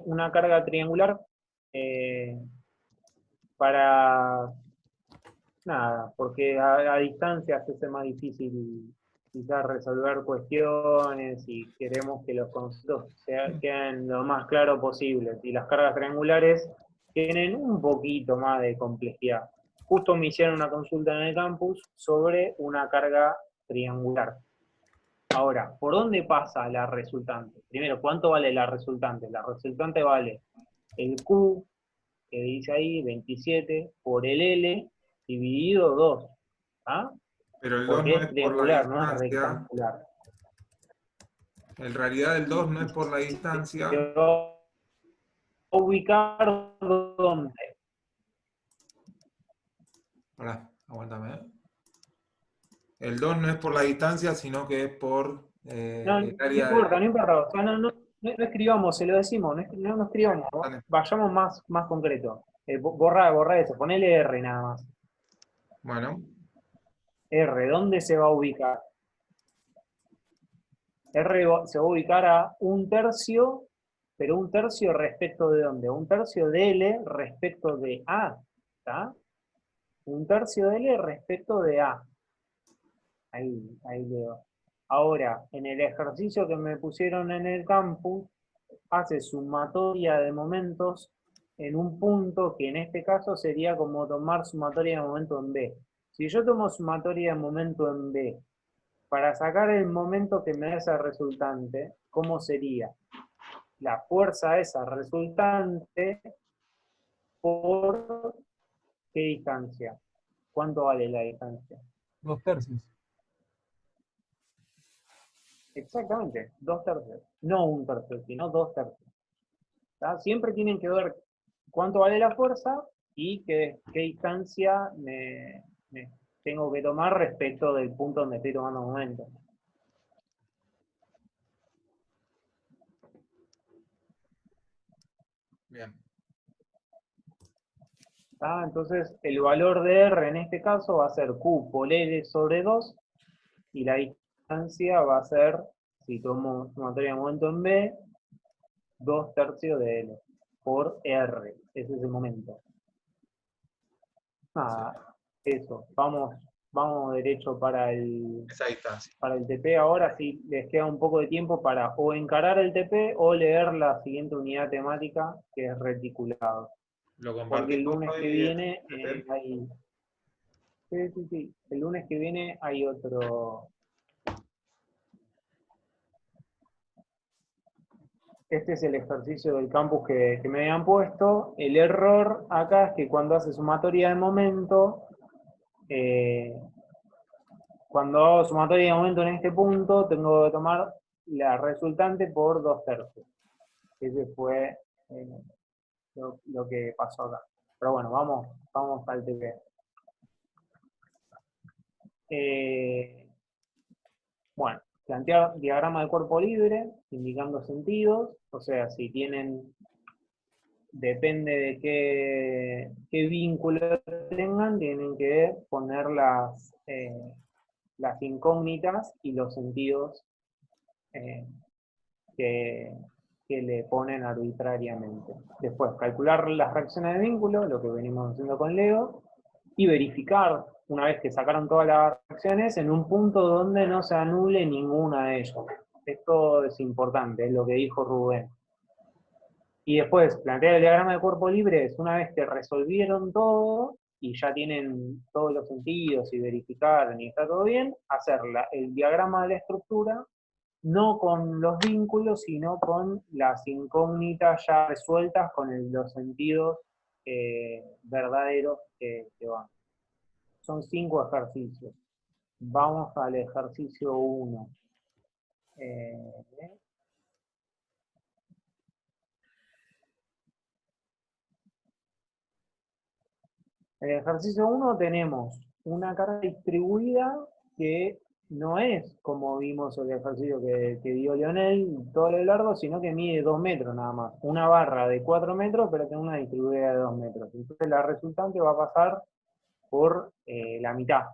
S1: una carga triangular para nada, porque a distancia se hace más difícil quizás resolver cuestiones y queremos que los conceptos queden lo más claro posible. Y las cargas triangulares tienen un poquito más de complejidad. Justo me hicieron una consulta en el campus sobre una carga triangular. Ahora, ¿por dónde pasa la resultante? Primero, ¿cuánto vale la resultante? La resultante vale el Q, que dice ahí, 27, por el L, dividido 2. ¿Ah?
S2: Pero el 2
S1: Porque
S2: no
S1: es
S2: es por la
S1: triangular, no es
S2: distancia.
S1: rectangular.
S2: En realidad el 2 no es por la
S1: Se
S2: distancia.
S1: va a ubicar donde.
S2: Pará, aguántame. El 2 no es por la distancia, sino que es por
S1: No,
S2: el
S1: no
S2: área
S1: importa,
S2: de...
S1: no importa. O sea, no escribamos, se lo decimos, no escribamos.
S2: Dale.
S1: Vayamos más concreto. Borra eso, ponele R nada más.
S2: Bueno,
S1: R, ¿dónde se va a ubicar? R se va a ubicar a 1/3, pero 1/3 respecto de dónde? 1/3 de L respecto de A. ¿Está? 1/3 de L respecto de A. Ahí leo. Ahora, en el ejercicio que me pusieron en el campus, hace sumatoria de momentos en un punto que en este caso sería como tomar sumatoria de momento en B. Si yo tomo sumatoria de momento en B, para sacar el momento que me da esa resultante, ¿cómo sería? La fuerza esa resultante por ¿qué distancia? ¿Cuánto vale la distancia?
S10: 2/3.
S1: Exactamente, 2/3. No 1/3, sino 2/3. ¿Tá? Siempre tienen que ver cuánto vale la fuerza y qué distancia me tengo que tomar respecto del punto donde estoy tomando momento.
S2: bien.
S1: ¿Tá? Entonces, el valor de R en este caso va a ser Q por L sobre 2 y la distancia va a ser, si tomo sumatoria de momento en B, 2/3 de L por R. Ese es el momento. Nada, eso. Vamos derecho para
S2: Esa distancia.
S1: para el TP ahora, sí les queda un poco de tiempo para o encarar el TP o leer la siguiente unidad temática, que es reticulado.
S2: Lo
S1: Porque
S2: compartís
S1: el
S2: vos,
S1: lunes que
S2: Javi,
S1: viene
S2: el
S1: hay... Sí. El lunes que viene hay otro... Este es el ejercicio del campus que me habían puesto. El error acá es que cuando hace sumatoria de momento, cuando hago sumatoria de momento en este punto, tengo que tomar la resultante por 2/3. Ese fue lo que pasó acá. Pero bueno, vamos al TP. Bueno, plantear diagrama de cuerpo libre, indicando sentidos. O sea, si tienen, depende de qué vínculo tengan, tienen que poner las incógnitas y los sentidos que le ponen arbitrariamente. Después, calcular las reacciones de vínculo, lo que venimos haciendo con Leo, y verificar, una vez que sacaron todas las reacciones, en un punto donde no se anule ninguna de ellas. Esto es importante, es lo que dijo Rubén. Y después, plantear el diagrama de cuerpo libre es una vez que resolvieron todo y ya tienen todos los sentidos y verificaron y está todo bien, hacer el diagrama de la estructura, no con los vínculos, sino con las incógnitas ya resueltas con los sentidos verdaderos que van. Son 5 ejercicios. Vamos al ejercicio 1. En el ejercicio 1 tenemos una carga distribuida que no es como vimos el ejercicio que dio Leonel todo lo largo, sino que mide 2 metros nada más. Una barra de 4 metros, pero tiene una distribuida de 2 metros. Entonces la resultante va a pasar por la mitad.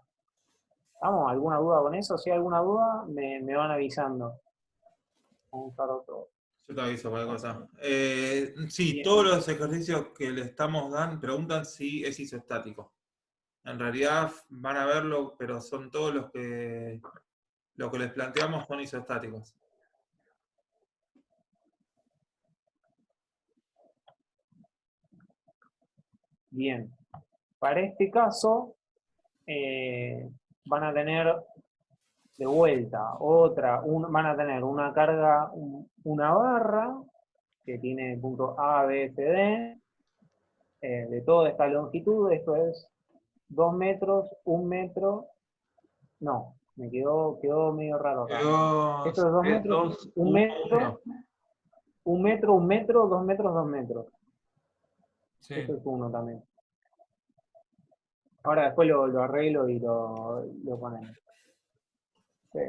S1: ¿Vamos? ¿Alguna duda con eso? Si hay alguna duda, me van avisando. Vamos a usar otro.
S2: Yo te aviso cualquier cosa. Sí,
S1: Bien.
S2: todos los ejercicios que le estamos dando preguntan si es isostático. En realidad van a verlo, pero son todos lo que les planteamos son isostáticos.
S1: Bien. Para este caso, van a tener de vuelta van a tener una carga, una barra que tiene puntos A, B, C, D, de toda esta longitud. Esto es 2 metros, 1 metro. No, me quedó medio raro acá. Esto es 2 metros, 1 metro, 1 metro, 1 metro, 2 metros, 2 metros.
S2: Sí.
S1: Esto es 1 también. Ahora después lo arreglo y lo ponemos. Sí.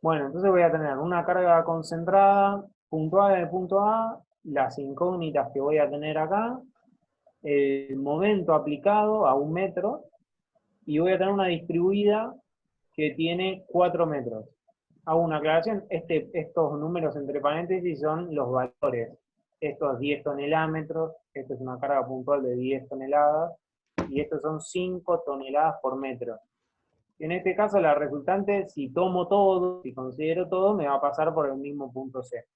S1: Bueno, entonces voy a tener una carga concentrada puntual en el punto A, las incógnitas que voy a tener acá, el momento aplicado a 1 metro, y voy a tener una distribuida que tiene 4 metros. Hago una aclaración, estos números entre paréntesis son los valores. Estos 10 tonelámetros, esto es una carga puntual de 10 toneladas, y estos son 5 toneladas por metro. En este caso la resultante, si tomo todo, si considero todo, me va a pasar por el mismo punto C.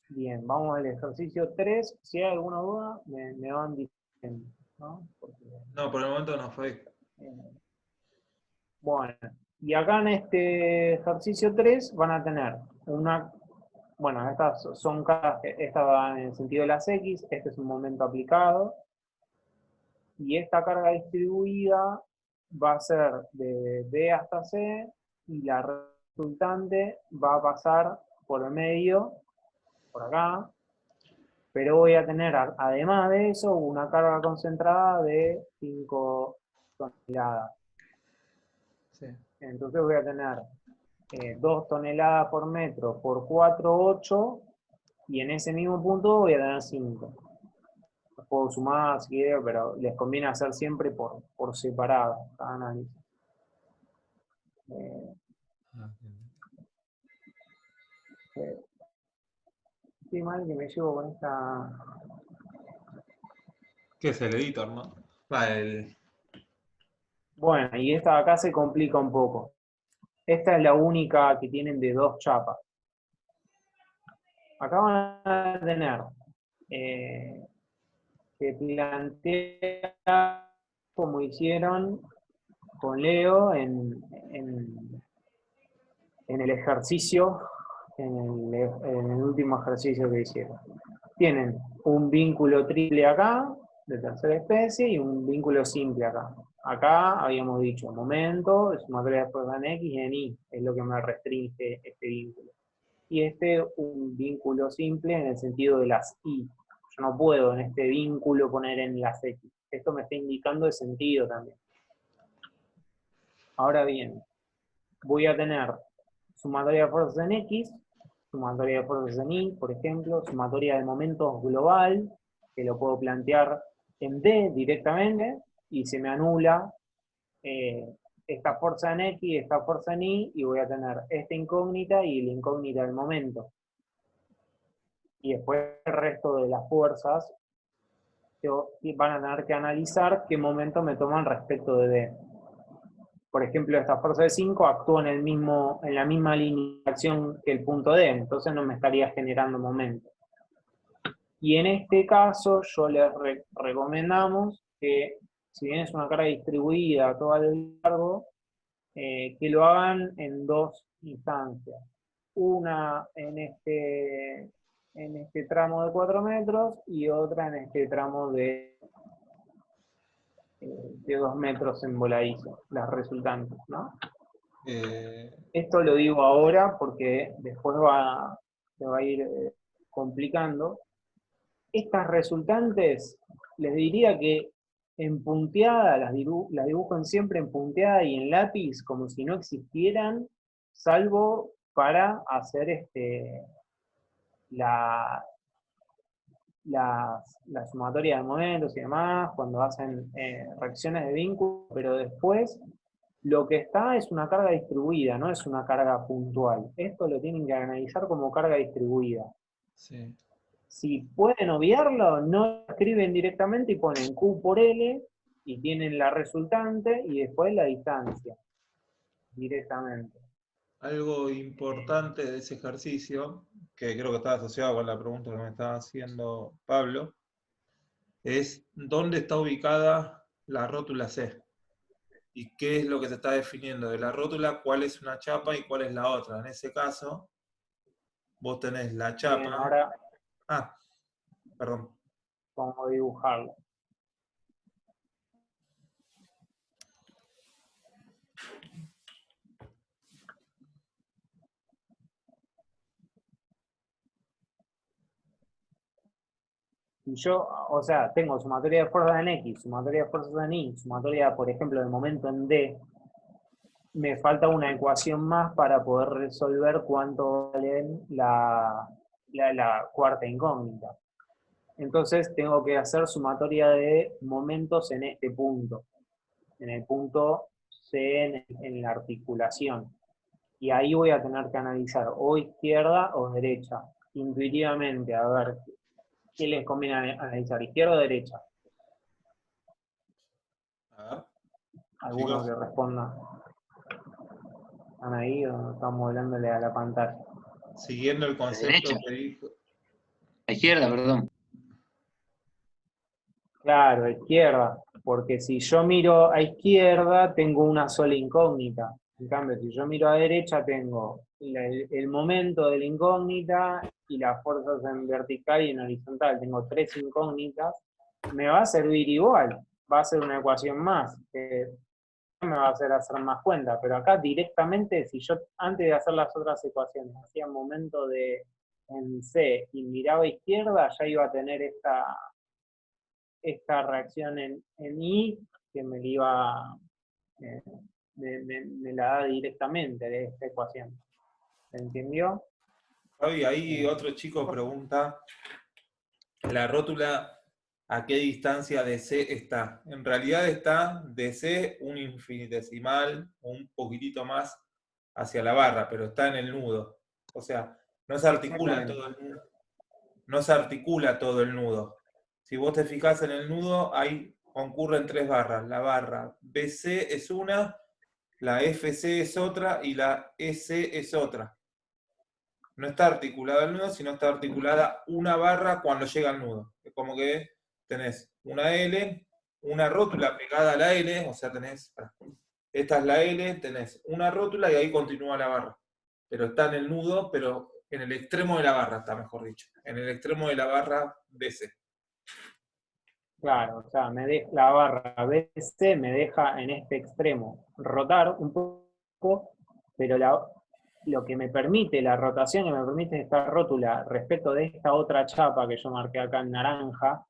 S1: Bien, vamos al ejercicio 3. Si hay alguna duda, me van diciendo, ¿no? Porque,
S2: No, por el momento no fue.
S1: bueno, y acá en este ejercicio 3 van a tener una, bueno, estas son cargas, esta va en el sentido de las X, este es un momento aplicado, y esta carga distribuida va a ser de B hasta C, y la resultante va a pasar por el medio, por acá, pero voy a tener, además de eso, una carga concentrada de 5 toneladas.
S2: Sí.
S1: Entonces voy a tener 2 toneladas por metro por 4, 8, y en ese mismo punto voy a tener 5. Los puedo sumar si quiero, pero les conviene hacer siempre por separado cada análisis. Qué mal que me llevo con esta...
S2: ¿Qué es el editor, no?
S1: Bueno, y esta de acá se complica un poco. Esta es la única que tienen de 2 chapas. Acá van a tener que plantear como hicieron con Leo en el ejercicio, en el último ejercicio que hicieron. Tienen un vínculo triple acá, de tercera especie, y un vínculo simple acá. Acá habíamos dicho, momento, sumatoria de fuerza en X y en Y, es lo que me restringe este vínculo. Y un vínculo simple en el sentido de las Y. Yo no puedo en este vínculo poner en las X. Esto me está indicando el sentido también. Ahora bien, voy a tener sumatoria de fuerzas en X, sumatoria de fuerzas en Y, por ejemplo, sumatoria de momentos global, que lo puedo plantear en D directamente, y se me anula esta fuerza en X, esta fuerza en Y, y voy a tener esta incógnita y la incógnita del momento. Y después el resto de las fuerzas van a tener que analizar qué momento me toman respecto de D. Por ejemplo, esta fuerza de 5 actúa en la misma línea de acción que el punto D, entonces no me estaría generando momento. Y en este caso, yo les recomendamos que, si bien es una carga distribuida a todo lo largo, que lo hagan en 2 instancias. Una en este tramo de 4 metros y otra en este tramo de 2 metros en voladizo, las resultantes, ¿no? Esto lo digo ahora porque después se va a ir complicando. Estas resultantes, les diría que en punteada, las dibujan siempre en punteada y en lápiz, como si no existieran, salvo para hacer la sumatoria de momentos y demás, cuando hacen reacciones de vínculo, pero después lo que está es una carga distribuida, no es una carga puntual. Esto lo tienen que analizar como carga distribuida.
S2: Sí.
S1: Si pueden obviarlo, no escriben directamente y ponen Q por L y tienen la resultante y después la distancia directamente.
S2: Algo importante de ese ejercicio, que creo que está asociado con la pregunta que me estaba haciendo Pablo, es dónde está ubicada la rótula C. Y qué es lo que se está definiendo de la rótula, cuál es una chapa y cuál es la otra. En ese caso, vos tenés la chapa.
S1: Bien, ahora...
S2: Ah, perdón.
S1: cómo dibujarlo. Y yo, o sea, tengo sumatoria de fuerzas en X, sumatoria de fuerzas en Y, sumatoria, por ejemplo, de momento en D. Me falta una ecuación más para poder resolver cuánto vale la cuarta incógnita. Entonces tengo que hacer sumatoria de momentos en este punto, en el punto C en la articulación. Y ahí voy a tener que analizar o izquierda o derecha, intuitivamente, a ver qué les conviene analizar, izquierda o derecha.
S2: A ver,
S1: Algunos
S2: chicos.
S1: que respondan. ¿Están ahí o estamos hablándole a la pantalla?
S2: Siguiendo el concepto
S12: derecha.
S2: que dijo.
S12: A izquierda, perdón.
S1: Claro, a izquierda, porque si yo miro a izquierda tengo una sola incógnita. En cambio, si yo miro a derecha tengo el momento de la incógnita y las fuerzas en vertical y en horizontal. Tengo 3 incógnitas. Me va a servir igual, va a ser una ecuación más. Me va a hacer más cuenta, pero acá directamente, si yo antes de hacer las otras ecuaciones hacía momento en C y miraba a izquierda, ya iba a tener esta reacción en I que me la iba, me la da directamente de esta ecuación. ¿Se entendió?
S2: Fabi, ahí otro chico pregunta, ¿la rótula a qué distancia de C está? En realidad está de C un infinitesimal, o un poquitito más hacia la barra, pero está en el nudo. O sea, no se articula todo el nudo. No se articula todo el nudo. Si vos te fijás en el nudo, ahí concurren 3 barras. La barra BC es una, la FC es otra y la EC es otra. No está articulada el nudo, sino está articulada una barra cuando llega al nudo. Es como que tenés una L, una rótula pegada a la L, o sea, tenés, esta es la L, tenés una rótula y ahí continúa la barra. Pero está en el nudo, pero en el extremo de la barra, está mejor dicho. En el extremo de la barra BC.
S1: Claro, o sea, la barra BC me deja en este extremo rotar un poco, pero lo que me permite, la rotación que me permite esta rótula respecto de esta otra chapa que yo marqué acá en naranja,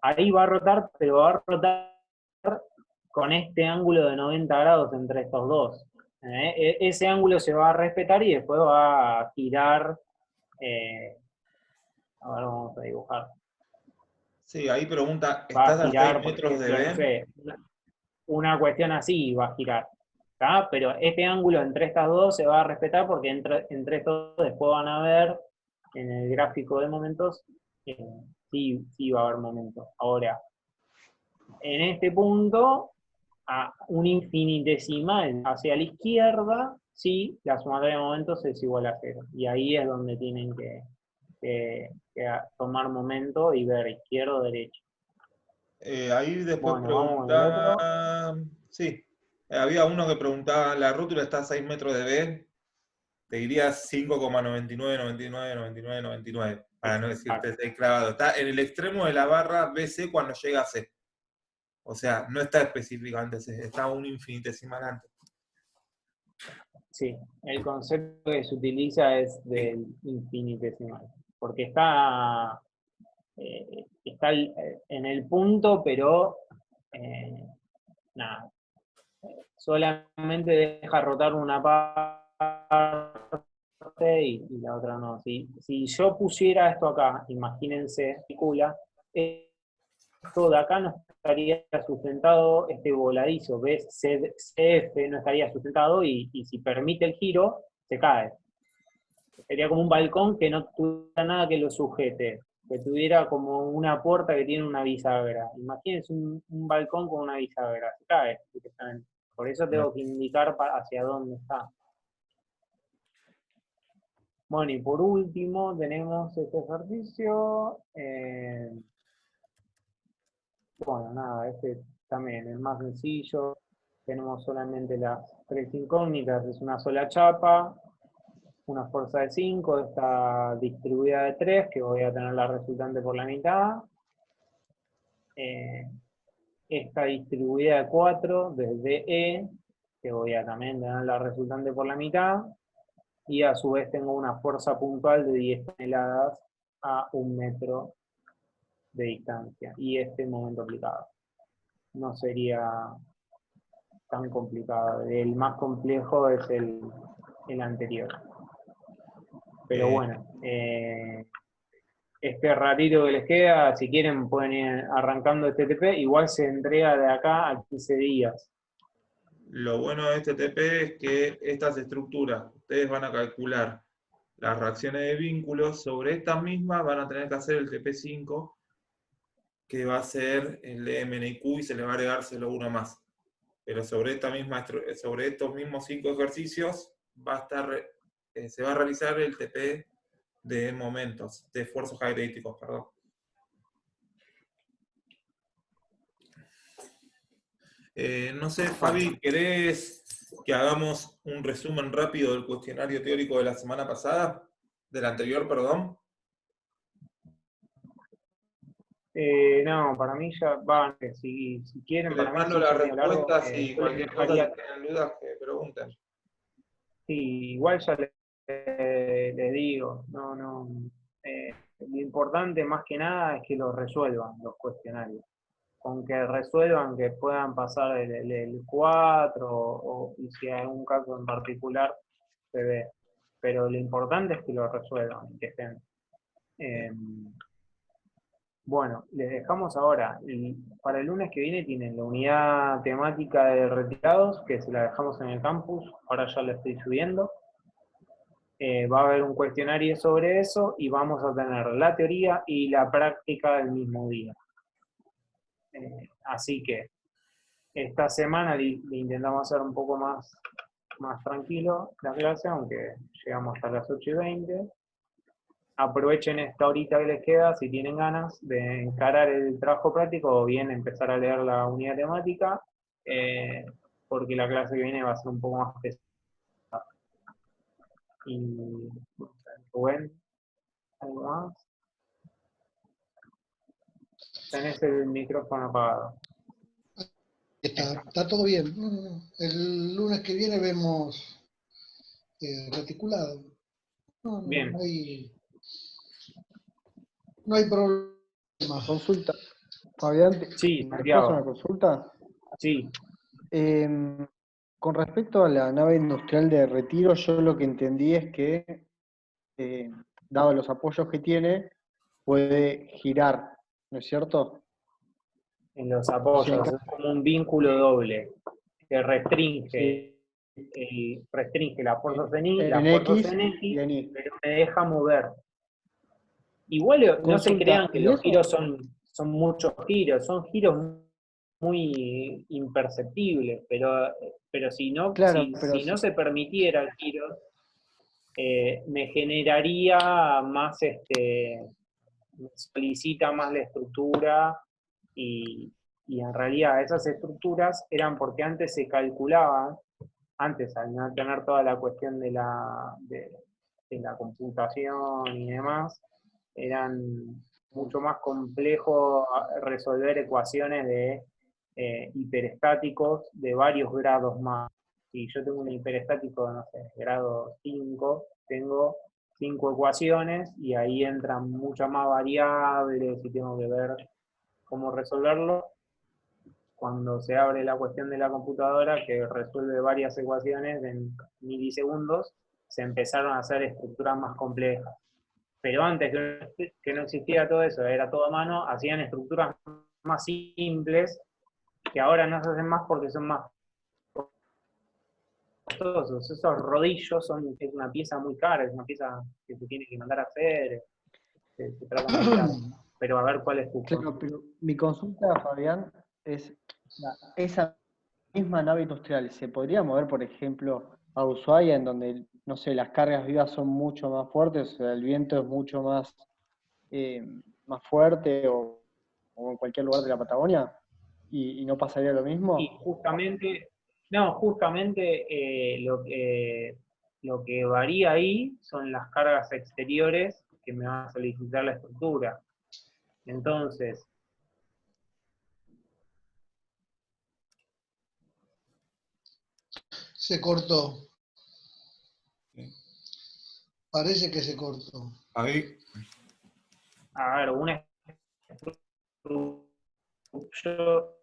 S1: ahí va a rotar, pero va a rotar con este ángulo de 90 grados entre estos dos. Ese ángulo se va a respetar y después va a girar. A ver, vamos a dibujar.
S2: Sí, ahí pregunta,
S1: Va a
S2: ¿estás a 6
S1: girar, por
S2: metros de
S1: ejemplo, no
S2: B?
S1: sé, una cuestión así va a girar. ¿Tá? Pero este ángulo entre estas dos se va a respetar porque entre estos dos después van a ver en el gráfico de momentos, sí va a haber momentos. Ahora, en este punto, a un infinitesimal hacia la izquierda, sí, la sumatoria de momentos es igual a 0. Y ahí es donde tienen que tomar momento y ver izquierdo o derecho.
S2: Ahí después
S1: Bueno, vamos con el otro.
S2: preguntaba, sí, había uno que preguntaba, ¿la rótula está a 6 metros de B? Te diría 5,99, para no decirte 6 clavado. Está en el extremo de la barra BC cuando llega a C. O sea, no está específicamente C, está un infinitesimal antes.
S1: Sí, el concepto que se utiliza es del infinitesimal, porque está en el punto, pero nada, solamente deja rotar una parte y la otra no. Si yo pusiera esto acá, imagínense, esto de acá no estaría sustentado, este voladizo, ¿ves? CF no estaría sustentado y si permite el giro, se cae. Sería como un balcón que no tuviera nada que lo sujete, que tuviera como una puerta que tiene una bisagra. Imagínense un balcón con una bisagra, se cae directamente. Por eso tengo que indicar hacia dónde está. Bueno, y por último tenemos este ejercicio. Bueno, nada, este también es más sencillo. Tenemos solamente las 3 incógnitas, es una sola chapa, una fuerza de 5, esta distribuida de 3, que voy a tener la resultante por la mitad. esta distribuida de 4 desde E, que voy a también tener la resultante por la mitad, y a su vez tengo una fuerza puntual de 10 toneladas a 1 metro de distancia, y este momento aplicado. No sería tan complicado. El más complejo es el anterior. Pero bueno, este ratito que les queda, si quieren pueden ir arrancando este TP, igual se entrega de acá a 15 días.
S2: Lo bueno de este TP es que estas estructuras, ustedes van a calcular las reacciones de vínculos, sobre estas mismas van a tener que hacer el TP5, que va a ser el de MNIQ y se le va a agregar solo uno más. Pero sobre estos mismos 5 ejercicios se va a realizar el TP de momentos, de esfuerzos aeréticos, perdón. No sé, Fabi, ¿querés que hagamos un resumen rápido del cuestionario teórico de la semana pasada? Del anterior, perdón.
S1: No, para mí ya van, si quieren,
S2: Les
S1: para mí
S2: mando
S1: sí,
S2: las
S1: ya medio largo,
S2: respuestas y
S1: yo les
S2: cualquier cosa,
S1: dejaría,
S2: si tienen dudas, que pregunten.
S1: sí, igual ya les digo, lo importante más que nada es que los resuelvan los cuestionarios. Con que resuelvan, que puedan pasar el 4 y si hay algún caso en particular se ve. Pero lo importante es que lo resuelvan, que estén. Bueno, les dejamos ahora. Para el lunes que viene tienen la unidad temática de retirados, que se la dejamos en el campus, ahora ya la estoy subiendo. Va a haber un cuestionario sobre eso y vamos a tener la teoría y la práctica del mismo día. Así que esta semana le intentamos hacer un poco más tranquilo la clase, aunque llegamos hasta las 8:20. Aprovechen esta horita que les queda, si tienen ganas, de encarar el trabajo práctico o bien empezar a leer la unidad temática, porque la clase que viene va a ser un poco más pesada. Y, Rubén, ¿algo más? Tenés el micrófono apagado.
S11: Está todo bien. El lunes que viene vemos reticulado.
S1: Bien.
S11: No hay problema.
S7: Consulta. Fabián,
S1: Sí,
S7: ¿me
S1: Santiago.
S7: pasa una consulta?
S1: Sí.
S7: Con respecto a la nave industrial de retiro, yo lo que entendí es que, dado los apoyos que tiene, puede girar, ¿no es cierto?
S1: En los apoyos, es como un vínculo doble que restringe, restringe la fuerza
S7: en X y en Y.
S1: pero me deja mover. Igual no se crean que los giros son muchos giros, son giros muy imperceptibles, pero si no, si no se permitiera el giro, me generaría más, me solicita más la estructura y en realidad esas estructuras eran porque antes se calculaban, antes al no tener toda la cuestión de la computación y demás, eran mucho más complejo resolver ecuaciones de hiperestáticos de varios grados más. Si yo tengo un hiperestático, no sé, grado 5, tengo 5 ecuaciones y ahí entran muchas más variables y tengo que ver cómo resolverlo. Cuando se abre la cuestión de la computadora, que resuelve varias ecuaciones en milisegundos, se empezaron a hacer estructuras más complejas. Pero antes que no existía todo eso, era todo a mano, hacían estructuras más simples, que ahora no se hacen más porque son más costosos. Esos rodillos es una pieza muy cara, es una pieza que se tiene que mandar a hacer, se trata muy caro. Pero a ver cuál es tu
S7: Claro, pero mi consulta, Fabián, es esa misma nave industrial, ¿se podría mover, por ejemplo, a Ushuaia, en donde, no sé, las cargas vivas son mucho más fuertes, o sea, el viento es mucho más fuerte, o en cualquier lugar de la Patagonia, y no pasaría lo mismo?
S1: Y justamente lo que varía ahí son las cargas exteriores que me van a solicitar la estructura. Entonces,
S11: Se cortó. Parece que se cortó.
S2: Ahí.
S1: A ver, yo